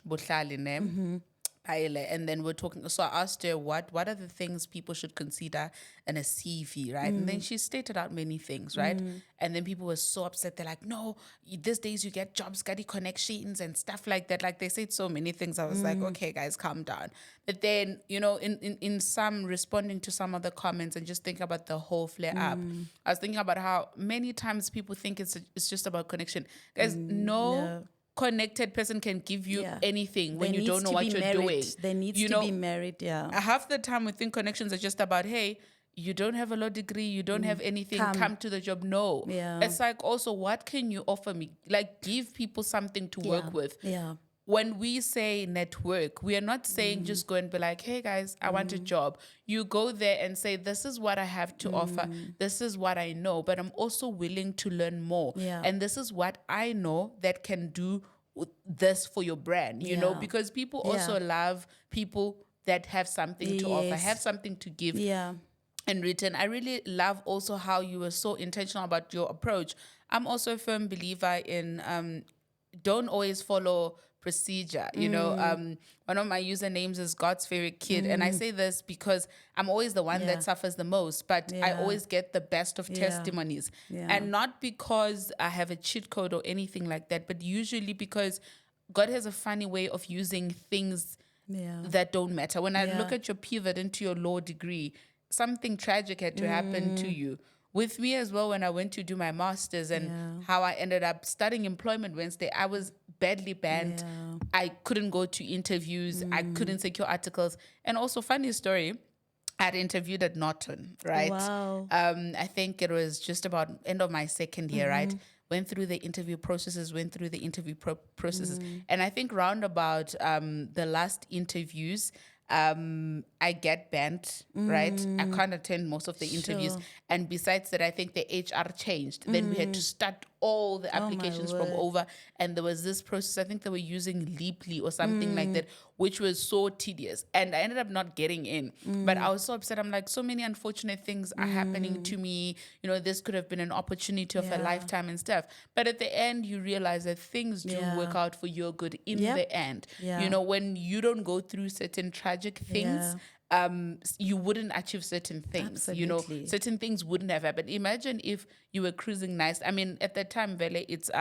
Buhlali, and then we're talking. So I asked her, what are the things people should consider in a CV, right? And then she stated out many things, right? And then people were so upset. They're like, no, these days you get job study connections and stuff like that. Like they said so many things. I was like, okay, guys, calm down. But then, in some responding to some of the comments and just thinking about the whole flare up, I was thinking about how many times people think it's just about connection. There's no connected person can give you anything when you don't know what you're doing. There needs to be married, Half the time we think connections are just about, hey, you don't have a law degree, you don't have anything, come to the job. No. It's like also, what can you offer me? Like give people something to work with. When we say network, we are not saying just go and be like, hey guys, I want a job. You go there and say, this is what I have to offer. This is what I know, but I'm also willing to learn more. And this is what I know that can do this for your brand, you know, because people also love people that have something to offer, have something to give. In return. I really love also how you were so intentional about your approach. I'm also a firm believer in don't always follow procedure. One of my usernames is God's favorite kid. And I say this because I'm always the one that suffers the most, but I always get the best of testimonies. And not because I have a cheat code or anything like that, but usually because God has a funny way of using things that don't matter. When I look at your pivot into your law degree, something tragic had to happen to you. With me as well, when I went to do my master's and how I ended up studying Employment Wednesday, I was badly banned. I couldn't go to interviews. I couldn't secure articles. And also, funny story, I'd interviewed at Norton, right? Wow. I think it was just about end of my second year, right? Went through the interview processes, processes. And I think round about the last interviews, I get banned, right? I can't attend most of the interviews. And besides that, I think the HR changed. Then we had to start all the Oh, my applications from word. over, and there was this process. I think they were using Leaply or something like that, which was so tedious. And I ended up not getting in. But I was so upset. I'm like, so many unfortunate things are happening to me. You know, this could have been an opportunity of a Yeah. lifetime and stuff. But at the end, you realize that things do Yeah. work out for your good in Yep. the end. Yeah. You know, when you don't go through certain tragic things, you wouldn't achieve certain things. You know, Absolutely. certain things wouldn't have happened. Imagine if you were cruising nice. I mean, at that time, Vele, it's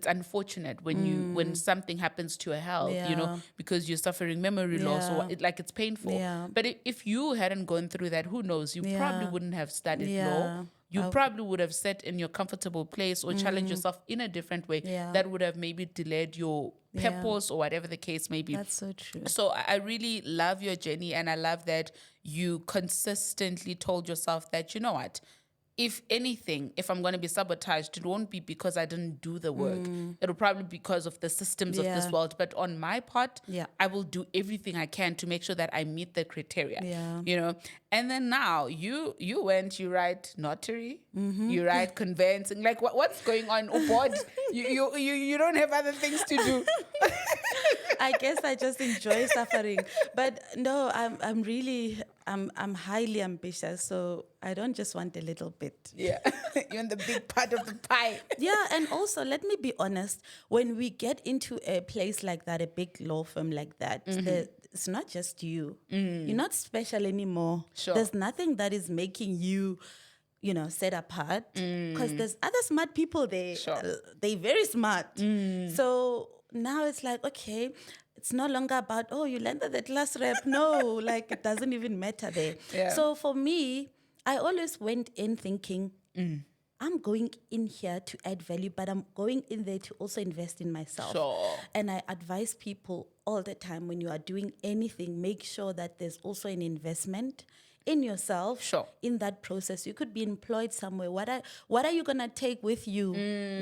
unfortunate when something happens to a health, you know, Yeah. because you're suffering memory loss, or Yeah. it's painful. Yeah. But if you hadn't gone through that, who knows? You probably Yeah. wouldn't have studied Yeah. law. You probably would have sat in your comfortable place or challenged yourself in a different way. Yeah. That would have maybe delayed your purpose or whatever the case may be. That's so true. So I really love your journey, and I love that you consistently told yourself that, you know what, if anything, if I'm going to be sabotaged, it won't be because I didn't do the work. It'll probably be because of the systems of this Yeah. world. But on my part, Yeah. I will do everything I can to make sure that I meet the criteria. Yeah. You know, and then now you write notary, you write conveyancing. Like what's going on? Oh, board, you don't have other things to do. I guess I just enjoy suffering. But no, I'm highly ambitious, so I don't just want a little bit. Yeah, you're in the big part of the pie. Yeah, and also let me be honest, when we get into a place like that, a big law firm like that, it's not just you. You're not special anymore. Sure. There's nothing that is making you, you know, set apart, because there's other smart people there. Sure. They're very smart. So now it's like, okay, it's no longer about, oh, you landed the class rep. No, like it doesn't even matter there. Yeah. So for me, I always went in thinking, I'm going in here to add value, but I'm going in there to also invest in myself. Sure. And I advise people all the time, when you are doing anything, make sure that there's also an investment in yourself. Sure. In that process. You could be employed somewhere. What are you gonna take with you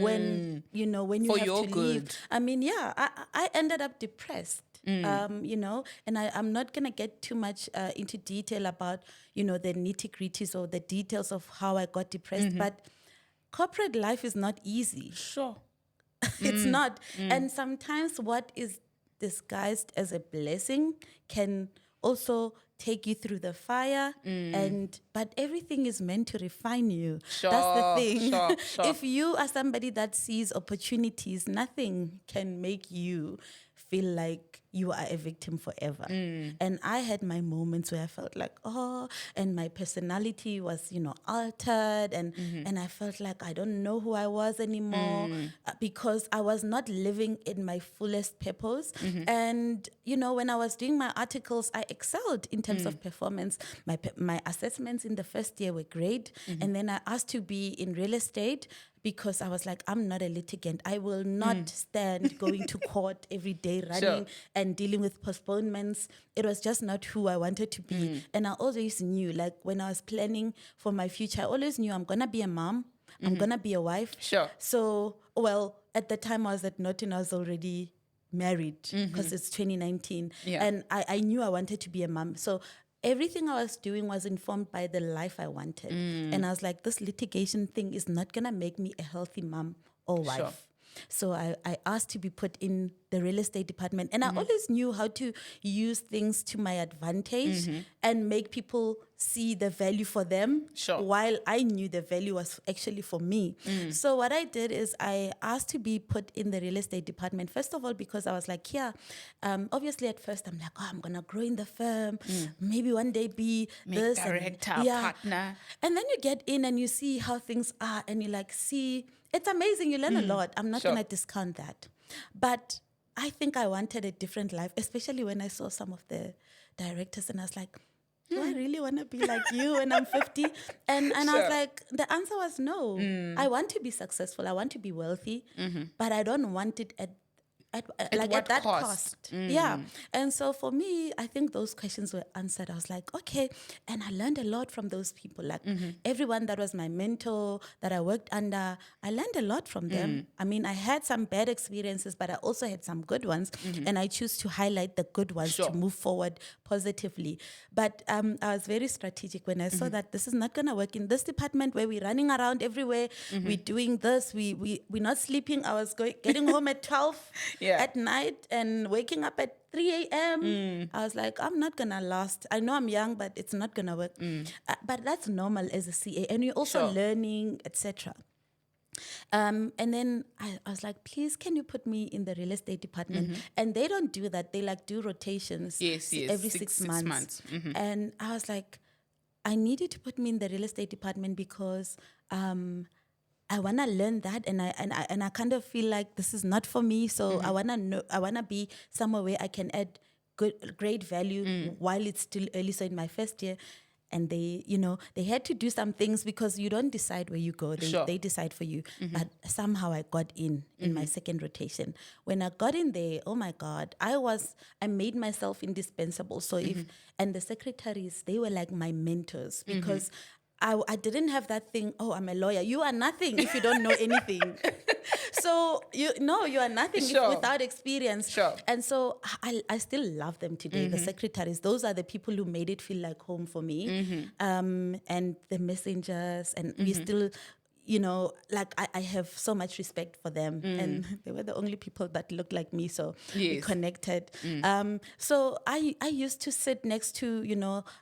when you For have your to good. leave? I mean, yeah, I ended up depressed. You know, and I'm not gonna get too much into detail about, you know, the nitty-gritties or the details of how I got depressed, but corporate life is not easy. Sure. It's not. And sometimes what is disguised as a blessing can also take you through the fire, but everything is meant to refine you. That's the thing. Sure. If you are somebody that sees opportunities, nothing can make you feel like you are a victim forever. And I had my moments where I felt like, oh, and my personality was, you know, altered, and I felt like I don't know who I was anymore, because I was not living in my fullest purpose. And, you know, when I was doing my articles, I excelled in terms of performance. My assessments in the first year were great. And then I asked to be in real estate, because I was like, I'm not a litigant. I will not stand going to court every day, running and dealing with postponements. It was just not who I wanted to be. And I always knew, like when I was planning for my future, I always knew I'm going to be a mom. I'm going to be a wife. Sure. So, well, at the time I was at Norton, I was already married, because it's 2019. Yeah. And I knew I wanted to be a mom. So everything I was doing was informed by the life I wanted. And I was like, this litigation thing is not going to make me a healthy mom or wife. Sure. So I asked to be put in the real estate department. And I always knew how to use things to my advantage and make people see the value for them, Sure. while I knew the value was actually for me. So what I did is I asked to be put in the real estate department, first of all, because I was like, obviously at first I'm like, oh, I'm going to grow in the firm, maybe one day be this. Director, partner. And then you get in and you see how things are, and you like see, it's amazing. You learn a lot. I'm not Sure. going to discount that. But I think I wanted a different life, especially when I saw some of the directors, and I was like, do I really want to be like you when I'm 50? And I was like, the answer was no. I want to be successful. I want to be wealthy, but I don't want it at what at that cost? cost. Yeah. And so for me, I think those questions were answered. I was like, okay. And I learned a lot from those people. Like everyone that was my mentor, that I worked under, I learned a lot from them. I mean, I had some bad experiences, but I also had some good ones. And I choose to highlight the good ones Sure. to move forward positively. But I was very strategic when I saw that this is not going to work in this department where we're running around everywhere. We're doing this. We're not sleeping. I was getting home at 12 at night and waking up at 3 a.m. I was like, I'm not going to last. I know I'm young, but it's not going to work. But that's normal as a CA. And you're also learning, etc. And then I was like, please, can you put me in the real estate department? And they don't do that. They like do rotations every six months. And I was like, I need you to put me in the real estate department because I want to learn that, and I kind of feel like this is not for me. So I want to be somewhere where I can add great value while it's still early. So in my first year, and they had to do some things because you don't decide where you go. They decide for you. But somehow I got in my second rotation. When I got in there, oh my God, I made myself indispensable. So and the secretaries, they were like my mentors because I didn't have that thing, oh, I'm a lawyer. You are nothing if you don't know anything. So, you are nothing without experience. And so I still love them today, the secretaries. Those are the people who made it feel like home for me. And the messengers, and we still... I have so much respect for them. And they were the only people that looked like me, so we connected. So I used to sit next to,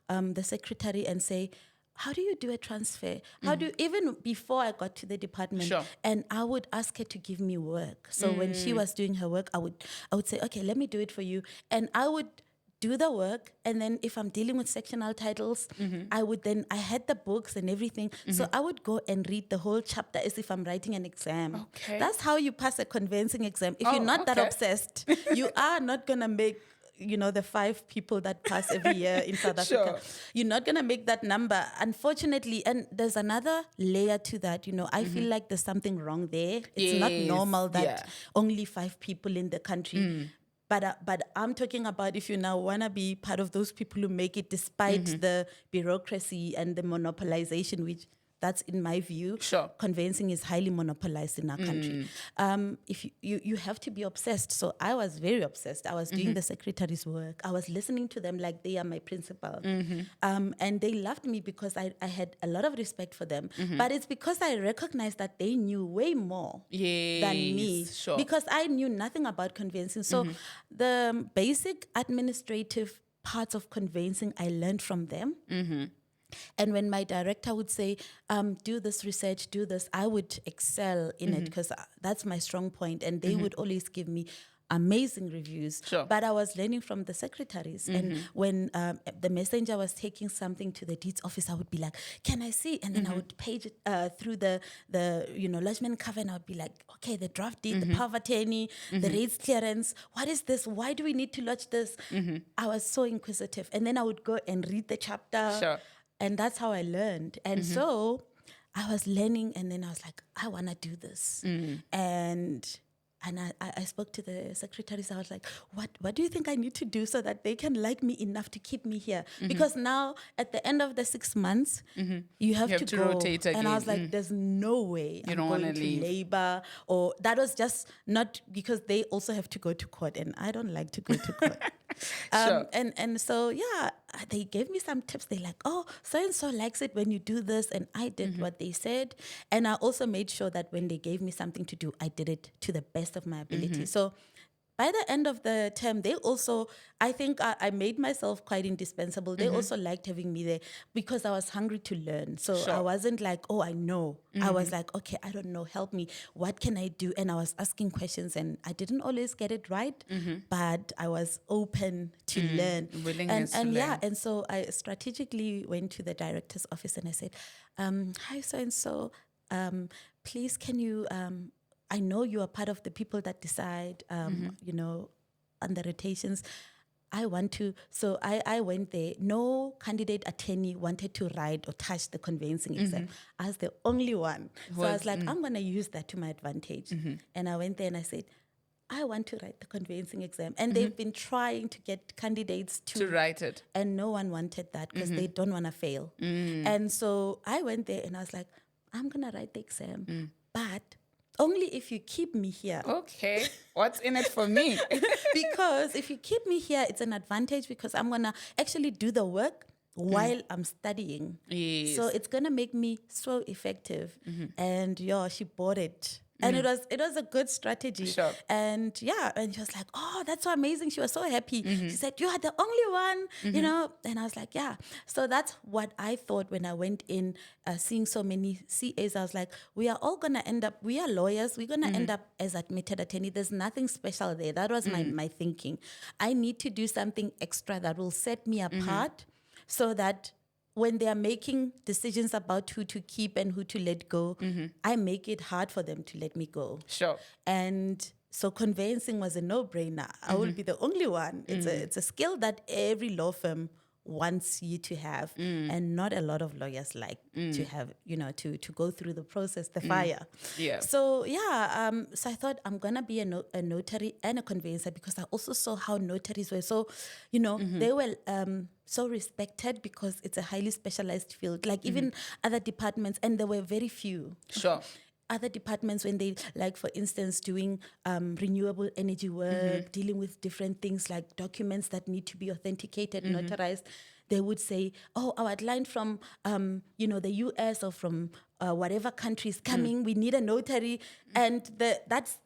the secretary and say, how do you do a transfer? How do even before I got to the department, and I would ask her to give me work. So when she was doing her work, I would say, okay, let me do it for you. And I would do the work, and then if I'm dealing with sectional titles, I had the books and everything, so I would go and read the whole chapter as if I'm writing an exam. Okay. That's how you pass a conveyancing exam. If you're not that obsessed, you are not gonna make the 5 people that pass every year in South Africa. You're not going to make that number, unfortunately. And there's another layer to that. I feel like there's something wrong there. It's not normal that only 5 people in the country. But I'm talking about if you now want to be part of those people who make it despite the bureaucracy and the monopolization, which... That's in my view. Conveyancing is highly monopolized in our country. If you have to be obsessed. So I was very obsessed. I was doing the secretary's work. I was listening to them like they are my principal. And they loved me because I had a lot of respect for them. But it's because I recognized that they knew way more than me. Because I knew nothing about conveyancing. So the basic administrative parts of conveyancing, I learned from them. And when my director would say, do this research, do this, I would excel in it because that's my strong point. And they would always give me amazing reviews. But I was learning from the secretaries. And when the messenger was taking something to the deeds office, I would be like, can I see? And then I would page it through the lodgement cover, and I would be like, okay, the draft deed, the power of attorney, the rates clearance, what is this? Why do we need to lodge this? I was so inquisitive. And then I would go and read the chapter. And that's how I learned. And so I was learning, and then I was like, I want to do this. And I spoke to the secretaries. I was like, what do you think I need to do so that they can like me enough to keep me here? Because now, at the end of the 6 months, you have to go. Rotate again. And I was like, there's no way I'm going to labor. Or that was just not because they also have to go to court, and I don't like to go to court. And so, they gave me some tips. They're like, oh, so-and-so likes it when you do this. And I did what they said. And I also made sure that when they gave me something to do, I did it to the best of my ability. So by the end of the term, they also, I think I made myself quite indispensable. They also liked having me there because I was hungry to learn. So I wasn't like, oh, I know. I was like, okay, I don't know. Help me. What can I do? And I was asking questions, and I didn't always get it right, but I was open to learn. Willingness to learn. And so I strategically went to the director's office and I said, hi, so-and-so, please can you... I know you are part of the people that decide, on the rotations. I want to, so I went there. No candidate attorney wanted to write or touch the conveyancing exam. I was the only one. So I was like, I'm going to use that to my advantage. And I went there and I said, I want to write the conveyancing exam. And they've been trying to get candidates To write it. and no one wanted that because they don't want to fail. And so I went there and I was like, I'm going to write the exam, but only if you keep me here. Okay. What's in it for me? Because if you keep me here, it's an advantage because I'm going to actually do the work while I'm studying. Yes. So it's going to make me so effective. And she bought it. And it was a good strategy. Sure. And and she was like, oh, that's so amazing. She was so happy. She said, you are the only one, you know. And I was like, yeah. So that's what I thought when I went in, seeing so many CAs. I was like, we are all going to end up, we are lawyers. We're going to end up as admitted attorney. There's nothing special there. That was my thinking. I need to do something extra that will set me apart so that when they are making decisions about who to keep and who to let go, I make it hard for them to let me go. Sure. And so conveyancing was a no-brainer. I will be the only one. It's a skill that every law firm wants you to have, and not a lot of lawyers like to have, to go through the process, the fire. Yeah. So so I thought I'm gonna be a notary and a conveyancer because I also saw how notaries were so, they were so respected because it's a highly specialized field. Like even other departments, and there were very few. Sure. Other departments, when they, like, for instance, doing renewable energy work, dealing with different things like documents that need to be authenticated, notarized, they would say, oh, our client from, the US or from whatever country is coming, we need a notary. And that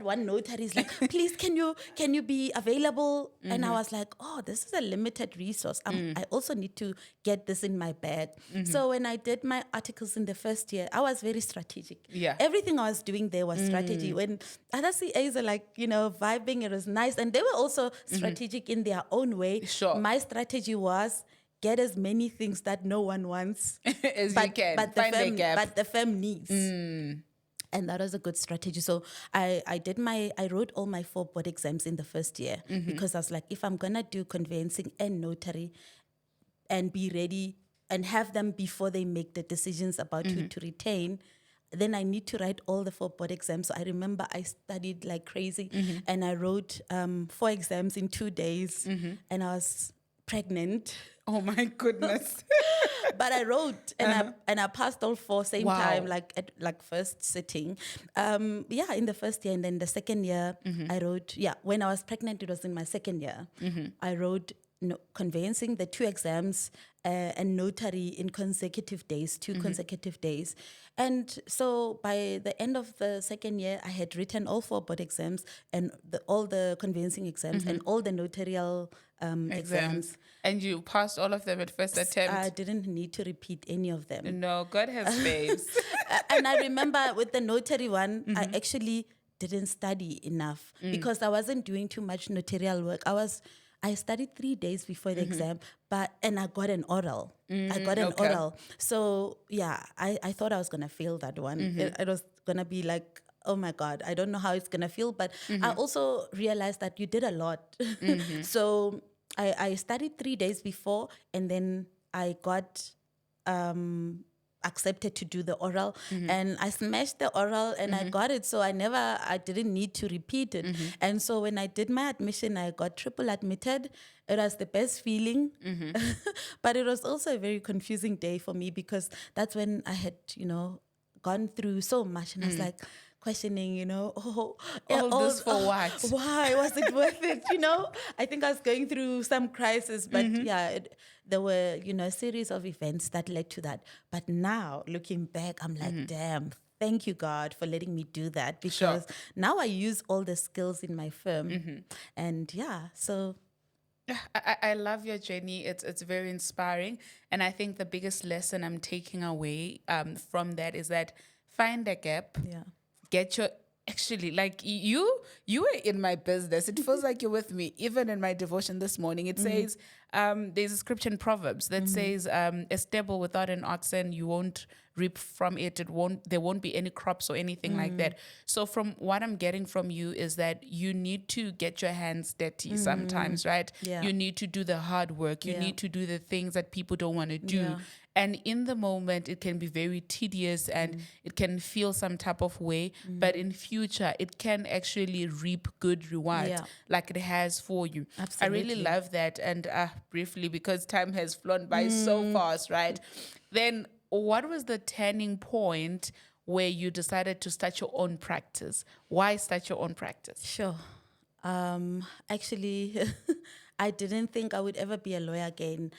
one notary is like, please, can you be available? And I was like, oh, this is a limited resource. I also need to get this in my bag. So when I did my articles in the first year, I was very strategic. Yeah. Everything I was doing there was strategy. When other CAs are like, vibing, it was nice. And they were also strategic in their own way. Sure. My strategy was get as many things that no one wants as you can. But the firm needs. And that was a good strategy. So I wrote all my 4 board exams in the first year because I was like, if I'm going to do conveyancing and notary and be ready and have them before they make the decisions about who to retain, then I need to write all the 4 board exams. So I remember I studied like crazy and I wrote 4 exams in 2 days and I was pregnant. Oh my goodness. But I wrote and I passed all 4 same time, at first sitting. In the first year, and then the second year I wrote, when I was pregnant, it was in my second year. I wrote conveyancing, the 2 exams, and notary in consecutive days, 2 consecutive days. And so by the end of the second year, I had written all 4 board exams and all the conveyancing exams and all the notarial exams. And you passed all of them at first attempt? I didn't need to repeat any of them. No, God has space. And I remember with the notary one, I actually didn't study enough because I wasn't doing too much notarial work. I studied 3 days before the exam, and I got an oral. Oral. So I thought I was gonna fail that one. It was gonna be like, oh my God, I don't know how it's gonna feel. But I also realized that you did a lot. So I studied 3 days before, and then I got accepted to do the oral, and I smashed the oral and I got it. So I didn't need to repeat it. And so when I did my admission, I got triple admitted. It was the best feeling, but it was also a very confusing day for me because that's when I had, gone through so much, and I was like, questioning, all this for what? Why was it worth it? I think I was going through some crisis, but there were, a series of events that led to that. But now looking back, I'm like, damn, thank you, God, for letting me do that because now I use all the skills in my firm. And so. I love your journey. It's very inspiring. And I think the biggest lesson I'm taking away from that is that find a gap. Yeah. Get your, actually, like you were in my business. It feels like you're with me. Even in my devotion this morning, it says, there's a scripture in Proverbs that says, a stable without an oxen, you won't reap from it. There won't be any crops or anything like that. So from what I'm getting from you is that you need to get your hands dirty sometimes, right? Yeah. You need to do the hard work. You Yeah. need to do the things that people don't want to do. Yeah. And in the moment, it can be very tedious and it can feel some type of way. But in future, it can actually reap good rewards Yeah. like it has for you. I really Absolutely. love that. And briefly, because time has flown by so fast, right? Then what was the turning point where you decided to start your own practice? Why start your own practice? Sure. Actually, I didn't think I would ever be a lawyer again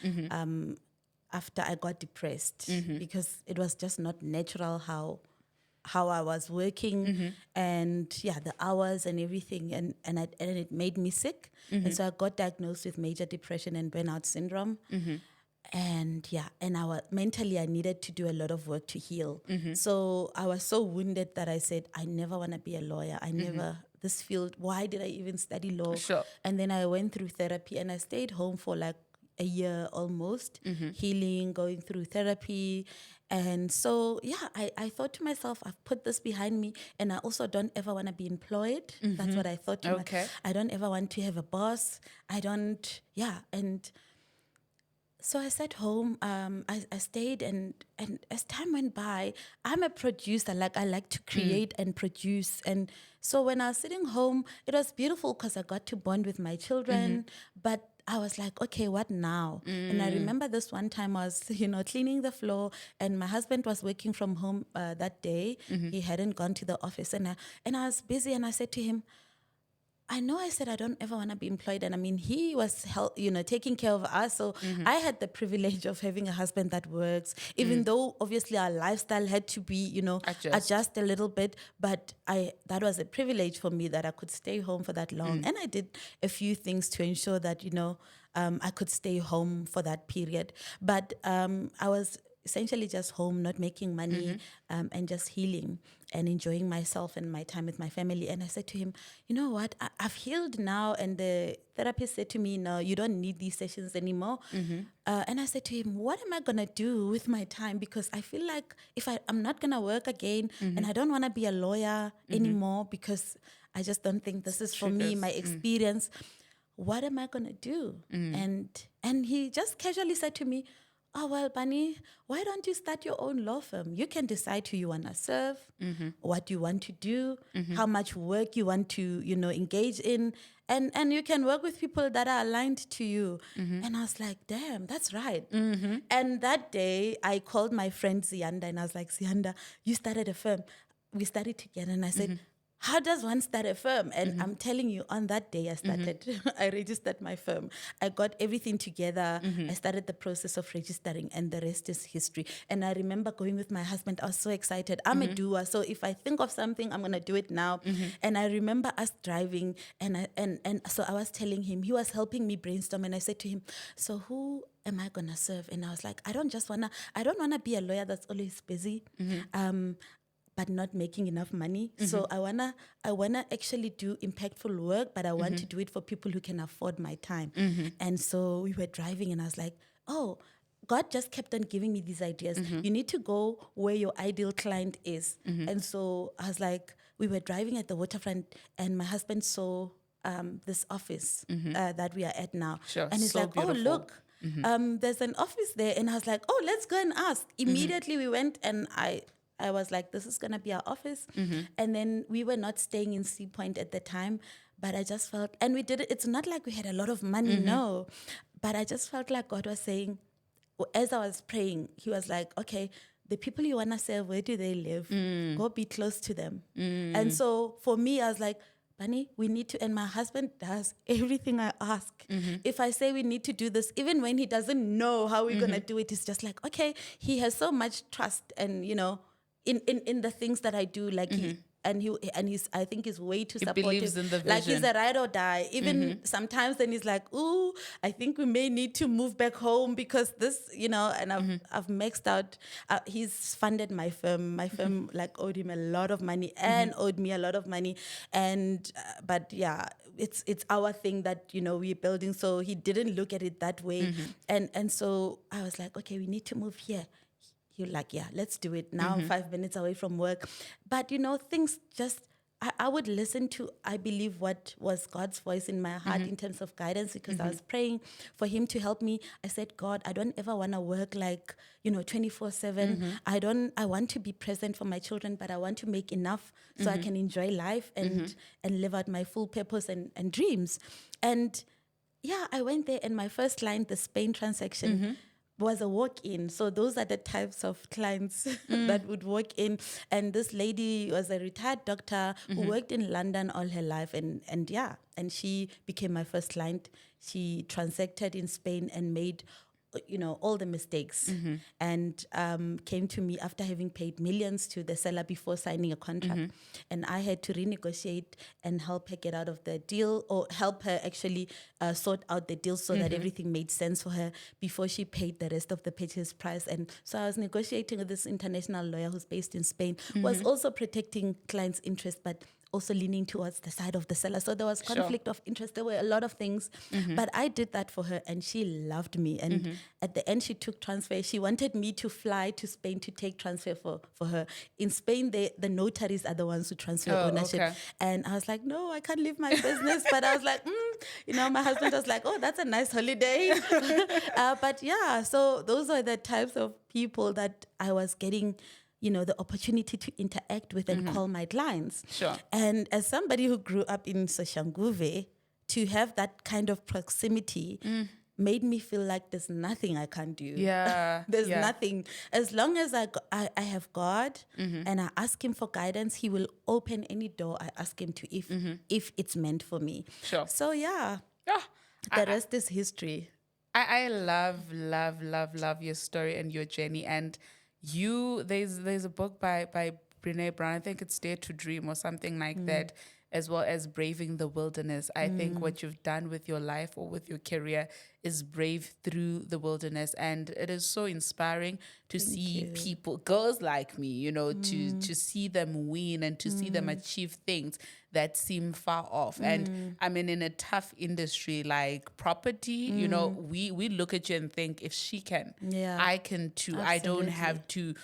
after I got depressed because it was just not natural how I was working and the hours and everything and it made me sick. And so I got diagnosed with major depression and burnout syndrome. And mentally I needed to do a lot of work to heal. So I was so wounded that I said, I never want to be a lawyer. I never, this field, why did I even study law? Sure. And then I went through therapy and I stayed home for like a year almost, healing, going through therapy. And so, I thought to myself, I've put this behind me and I also don't ever want to be employed. That's what I thought to myself. I don't ever want to have a boss. And so I sat home, I stayed and as time went by, I'm a producer, like I like to create and produce. And so when I was sitting home, it was beautiful because I got to bond with my children, but I was like, okay, what now? And I remember this one time I was, cleaning the floor and my husband was working from home that day. He hadn't gone to the office and I was busy and I said to him, I know I said I don't ever want to be employed. And I mean, he was, taking care of us. So I had the privilege of having a husband that works, even though obviously our lifestyle had to be, adjust a little bit. But that was a privilege for me that I could stay home for that long. And I did a few things to ensure that, I could stay home for that period. But I was essentially just home, not making money, and just healing and enjoying myself and my time with my family. And I said to him, you know what, I've healed now. And the therapist said to me, no, you don't need these sessions anymore. And I said to him, what am I going to do with my time? Because I feel like if I'm not going to work again and I don't want to be a lawyer anymore because I just don't think this is for me, my experience. What am I going to do? And he just casually said to me, oh, well, Bunny, why don't you start your own law firm? You can decide who you want to serve, what you want to do, how much work you want to, engage in. And you can work with people that are aligned to you. And I was like, damn, that's right. And that day, I called my friend Zianda and I was like, Zianda, you started a firm. We started together. And I said, how does one start a firm? And I'm telling you, on that day I started, I registered my firm. I got everything together. I started the process of registering and the rest is history. And I remember going with my husband. I was so excited. I'm a doer. So if I think of something, I'm going to do it now. And I remember us driving and so I was telling him, he was helping me brainstorm. And I said to him, so who am I going to serve? And I was like, I don't want to be a lawyer that's always busy. But not making enough money. So I wanna actually do impactful work, but I want to do it for people who can afford my time. And so we were driving and I was like, oh, God just kept on giving me these ideas. You need to go where your ideal client is. And so I was like, we were driving at the waterfront and my husband saw this office that we are at now. Sure. And he's So like, beautiful. oh, look, there's an office there. And I was like, oh, let's go and ask. Immediately we went and I was like, this is going to be our office. And then we were not staying in Sea Point at the time, but I just felt, and we did it, it's not like we had a lot of money, no. But I just felt like God was saying, as I was praying, he was like, okay, the people you want to serve, where do they live? Go be close to them. And so for me, I was like, Bunny, we need to, and my husband does everything I ask. If I say we need to do this, even when he doesn't know how we're going to do it, it's just like, okay, he has so much trust and, in the things that I do, like he's, I think he's way too He supportive. believes in the Like he's vision. a ride or die. Even sometimes then he's like, ooh, I think we may need to move back home because this, and I've maxed out. He's funded my firm. My firm like owed him a lot of money and owed me a lot of money. And, but yeah, it's our thing that, we're building. So he didn't look at it that way. And so I was like, okay, we need to move here. You're like, yeah, let's do it. Now I'm 5 minutes away from work. But, things just, I would listen to, I believe, what was God's voice in my heart in terms of guidance, because I was praying for him to help me. I said, God, I don't ever want to work like, 24/7. I want to be present for my children, but I want to make enough so I can enjoy life and live out my full purpose and dreams. And yeah, I went there, and my first client, the Spain transaction, was a walk-in. So those are the types of clients that would walk in. And this lady was a retired doctor who worked in London all her life. And she became my first client. She transacted in Spain and made all the mistakes, and came to me after having paid millions to the seller before signing a contract. And I had to renegotiate and help her get out of the deal, or help her actually sort out the deal so that everything made sense for her before she paid the rest of the purchase price. And so I was negotiating with this international lawyer who's based in Spain, was also protecting clients' interest, but also leaning towards the side of the seller. So there was conflict of interest. There were a lot of things, but I did that for her, and she loved me. And at the end, she took transfer. She wanted me to fly to Spain to take transfer for her. In Spain, the notaries are the ones who transfer ownership. Okay. And I was like, no, I can't leave my business. But I was like, my husband was like, oh, that's a nice holiday. But yeah, so those are the types of people that I was getting the opportunity to interact with and call my clients. Sure. And as somebody who grew up in Soshanguve, to have that kind of proximity made me feel like there's nothing I can't do. Yeah. There's nothing. As long as I have God and I ask him for guidance, he will open any door I ask him to if it's meant for me. Sure. So yeah, the rest is history. I love your story and your journey. And there's a book by Brene Brown, I think it's Dare to Dream or something like that, as well as Braving the Wilderness. I think what you've done with your life or with your career is brave through the wilderness, and it is so inspiring to see people, girls like me, to see them win and to see them achieve things that seem far off. And I mean, in a tough industry like property, we look at you and think, if she can, I can too. Absolutely. I don't have to.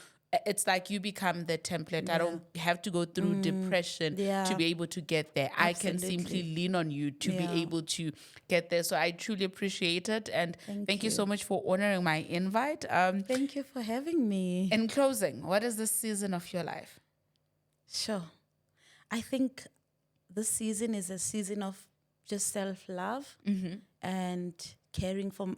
It's like you become the template. I don't have to go through depression to be able to get there. Absolutely. I can simply lean on you to be able to get there. So I truly appreciate it. And thank you so much for honoring my invite. Thank you for having me. In closing, what is the season of your life? Sure. I think this season is a season of just self-love and caring for,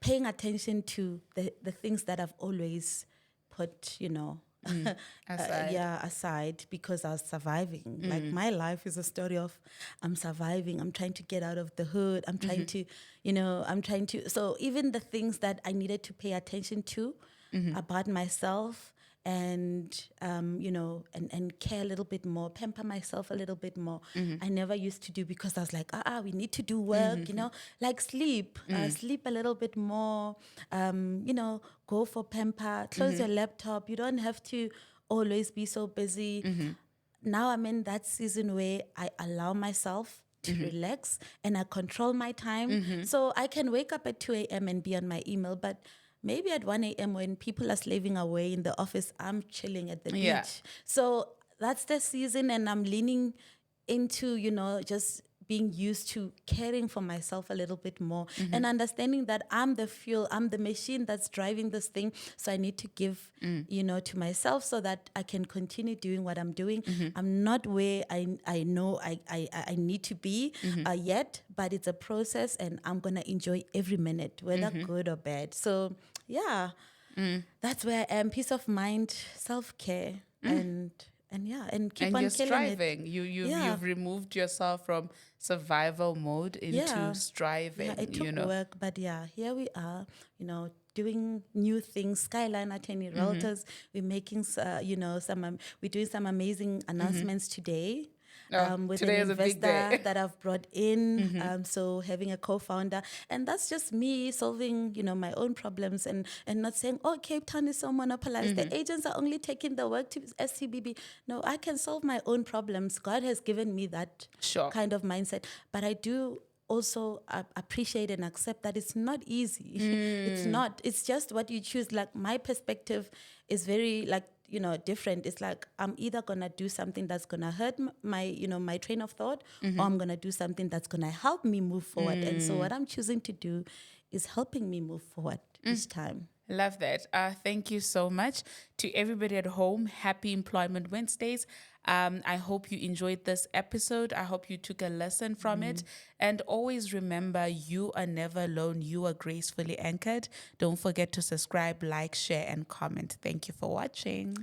paying attention to the things that I've always put, aside because I was surviving. Like my life is a story of I'm surviving. I'm trying to get out of the hood. I'm trying to, so even the things that I needed to pay attention to about myself and, and care a little bit more, pamper myself a little bit more. I never used to do because I was like, we need to do work, like sleep a little bit more, go for pamper, close your laptop. You don't have to always be so busy. Now I'm in that season where I allow myself to relax and I control my time. So I can wake up at 2 a.m. and be on my email, but maybe at 1 a.m. when people are slaving away in the office, I'm chilling at the beach. So that's the season, and I'm leaning into, just being used to caring for myself a little bit more and understanding that I'm the fuel, I'm the machine that's driving this thing. So I need to give, to myself so that I can continue doing what I'm doing. I'm not where I know I need to be yet, but it's a process and I'm going to enjoy every minute, whether good or bad. So yeah, that's where I am. Peace of mind, self-care, and keep and on you're killing striving. it. You've removed yourself from survival mode into striving. Yeah, it took work, but here we are, doing new things. Skyline Attorney Realtors, we're making, we're doing some amazing announcements today. With an today is a big investor day. that I've brought in, so having a co-founder, and that's just me solving, my own problems and not saying, oh, Cape Town is so monopolized. The agents are only taking the work to SCBB. No, I can solve my own problems. God has given me that Sure. kind of mindset, but I do also appreciate and accept that it's not easy. It's not. It's just what you choose. Like my perspective is very different. It's like I'm either gonna do something that's gonna hurt my train of thought, or I'm gonna do something that's gonna help me move forward. And so what I'm choosing to do is helping me move forward each time. Love that. Thank you so much to everybody at home. Happy Employment Wednesdays. I hope you enjoyed this episode. I hope you took a lesson from it. And always remember, you are never alone. You are gracefully anchored. Don't forget to subscribe, like, share, and comment. Thank you for watching.